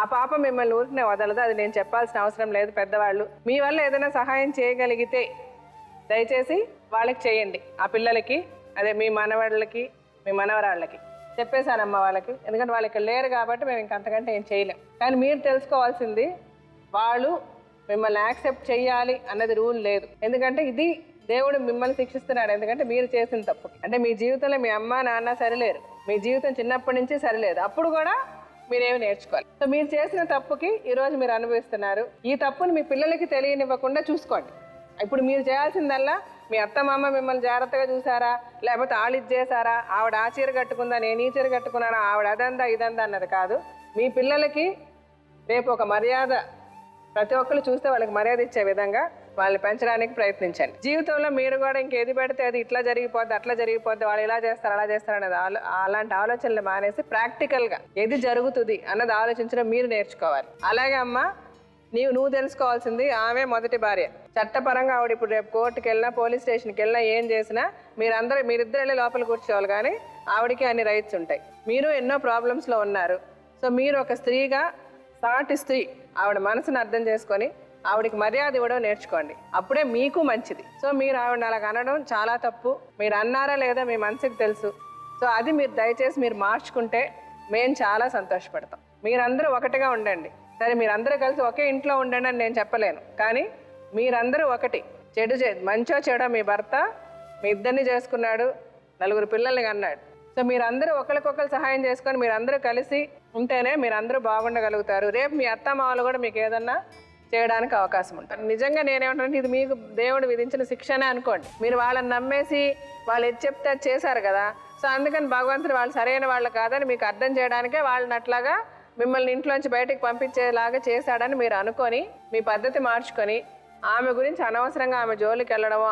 ఆ పాప మిమ్మల్ని ఊరికనే వదలదు, అది నేను చెప్పాల్సిన అవసరం లేదు. పెద్దవాళ్ళు మీ వల్ల ఏదైనా సహాయం చేయగలిగితే దయచేసి వాళ్ళకి చేయండి. ఆ పిల్లలకి, అదే మీ మనవాళ్ళకి మీ మనవరాళ్ళకి చెప్పేశానమ్మ వాళ్ళకి, ఎందుకంటే వాళ్ళు ఇక్కడ లేరు కాబట్టి మేము ఇంకంతకంటే ఏం చేయలేం. కానీ మీరు తెలుసుకోవాల్సింది వాళ్ళు మిమ్మల్ని యాక్సెప్ట్ చేయాలి అన్నది రూల్ లేదు. ఎందుకంటే ఇది దేవుడు మిమ్మల్ని శిక్షిస్తున్నాడు, ఎందుకంటే మీరు చేసిన తప్పు. అంటే మీ జీవితంలో మీ అమ్మ నాన్న సరిలేరు, మీ జీవితం చిన్నప్పటి నుంచి సరిలేదు, అప్పుడు కూడా మీరేమి నేర్చుకోవాలి. సో మీరు చేసిన తప్పుకి ఈరోజు మీరు అనుభవిస్తున్నారు. ఈ తప్పుని మీ పిల్లలకి తెలియనివ్వకుండా చూసుకోండి. ఇప్పుడు మీరు చేయాల్సిందల్లా మీ అత్తమామ మిమ్మల్ని జాగ్రత్తగా చూసారా, లేకపోతే వాళ్ళు ఇది చేశారా, ఆవిడ ఆ చీర కట్టుకుందా నేను ఈ చీర కట్టుకున్నానా, ఆవిడ అదందా ఇదందా అన్నది కాదు. మీ పిల్లలకి రేపు ఒక మర్యాద, ప్రతి ఒక్కరు చూస్తే వాళ్ళకి మర్యాద ఇచ్చే విధంగా వాళ్ళని పెంచడానికి ప్రయత్నించండి. జీవితంలో మీరు కూడా ఇంకేది పెడితే అది ఇట్లా జరిగిపోద్ది అట్లా జరిగిపోద్ది, వాళ్ళు ఇలా చేస్తారు అలా చేస్తారు అనేది అలాంటి ఆలోచనలు మానేసి ప్రాక్టికల్గా ఏది జరుగుతుంది అన్నది ఆలోచించడం మీరు నేర్చుకోవాలి. అలాగే అమ్మ నువ్వు తెలుసుకోవాల్సింది, ఆమె మొదటి భార్య. చట్టపరంగా ఆవిడ ఇప్పుడు రేపు కోర్టుకి వెళ్ళినా పోలీస్ స్టేషన్కి వెళ్ళినా ఏం చేసినా మీరిద్దరు వెళ్ళి లోపల కూర్చోవాలి, కానీ ఆవిడకి అన్ని రైట్స్ ఉంటాయి. మీరు ఎన్నో ప్రాబ్లమ్స్లో ఉన్నారు. సో మీరు ఒక స్త్రీగా, సాటి స్త్రీ, ఆవిడ మనసును అర్థం చేసుకొని ఆవిడకి మర్యాద ఇవ్వడం నేర్చుకోండి, అప్పుడే మీకు మంచిది. సో మీరు ఆవిడని అలాగ అనడం చాలా తప్పు. మీరు అన్నారా లేదా మీ మనసుకి తెలుసు. సో అది మీరు దయచేసి మీరు మార్చుకుంటే మేము చాలా సంతోషపడతాం. మీరందరూ ఒకటిగా ఉండండి. సరే మీరందరూ కలిసి ఒకే ఇంట్లో ఉండండి అని నేను చెప్పలేను, కానీ మీరందరూ ఒకటి. మంచో చెడో మీ భర్త మీ ఇద్దరిని చేసుకున్నాడు, 4 పిల్లల్ని కన్నాడు. సో మీరందరూ ఒకరికొకరు సహాయం చేసుకొని మీరందరూ కలిసి ఉంటేనే మీరందరూ బాగుండగలుగుతారు. రేపు మీ అత్తమామలు కూడా మీకు ఏదన్నా చేయడానికి అవకాశం ఉంటుంది. నిజంగా నేనేమంటానంటే ఇది మీకు దేవుడు విధించిన శిక్షనే అనుకోండి. మీరు వాళ్ళని నమ్మేసి వాళ్ళు ఏది చెప్తే అది చేశారు కదా. సో అందుకని భగవంతుడు వాళ్ళు సరైన వాళ్ళు కాదని మీకు అర్థం చేయడానికే వాళ్ళని అట్లాగా మిమ్మల్ని ఇంట్లోంచి బయటకు పంపించేలాగా చేశాడని మీరు అనుకొని మీ పద్ధతి మార్చుకొని ఆమె గురించి అనవసరంగా ఆమె జోలికి వెళ్ళడము,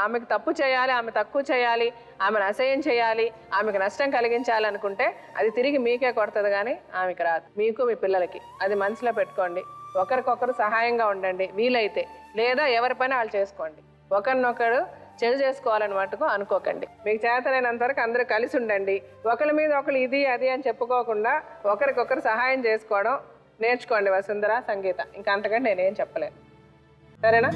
ఆమెకు తప్పు చేయాలి, ఆమె తక్కువ చేయాలి, ఆమెను అసహ్యం చేయాలి, ఆమెకు నష్టం కలిగించాలి అనుకుంటే అది తిరిగి మీకే కొడుతుంది, కానీ ఆమెకు రాదు. మీకు మీ పిల్లలకి అది మనసులో పెట్టుకోండి. ఒకరికొకరు సహాయంగా ఉండండి వీలైతే, లేదా ఎవరి పని వాళ్ళు చేసుకోండి. ఒకరినొకరు చెడు చేసుకోవాలని మటుకు అనుకోకండి. మీకు చేతనైనంత వరకు అందరూ కలిసి ఉండండి. ఒకరి మీద ఒకరు ఇది అది అని చెప్పుకోకుండా ఒకరికొకరు సహాయం చేసుకోవడం నేర్చుకోండి వసుంధర, సంగీత. ఇంకా అంతకంటే నేనేం చెప్పలేను. సరేనా?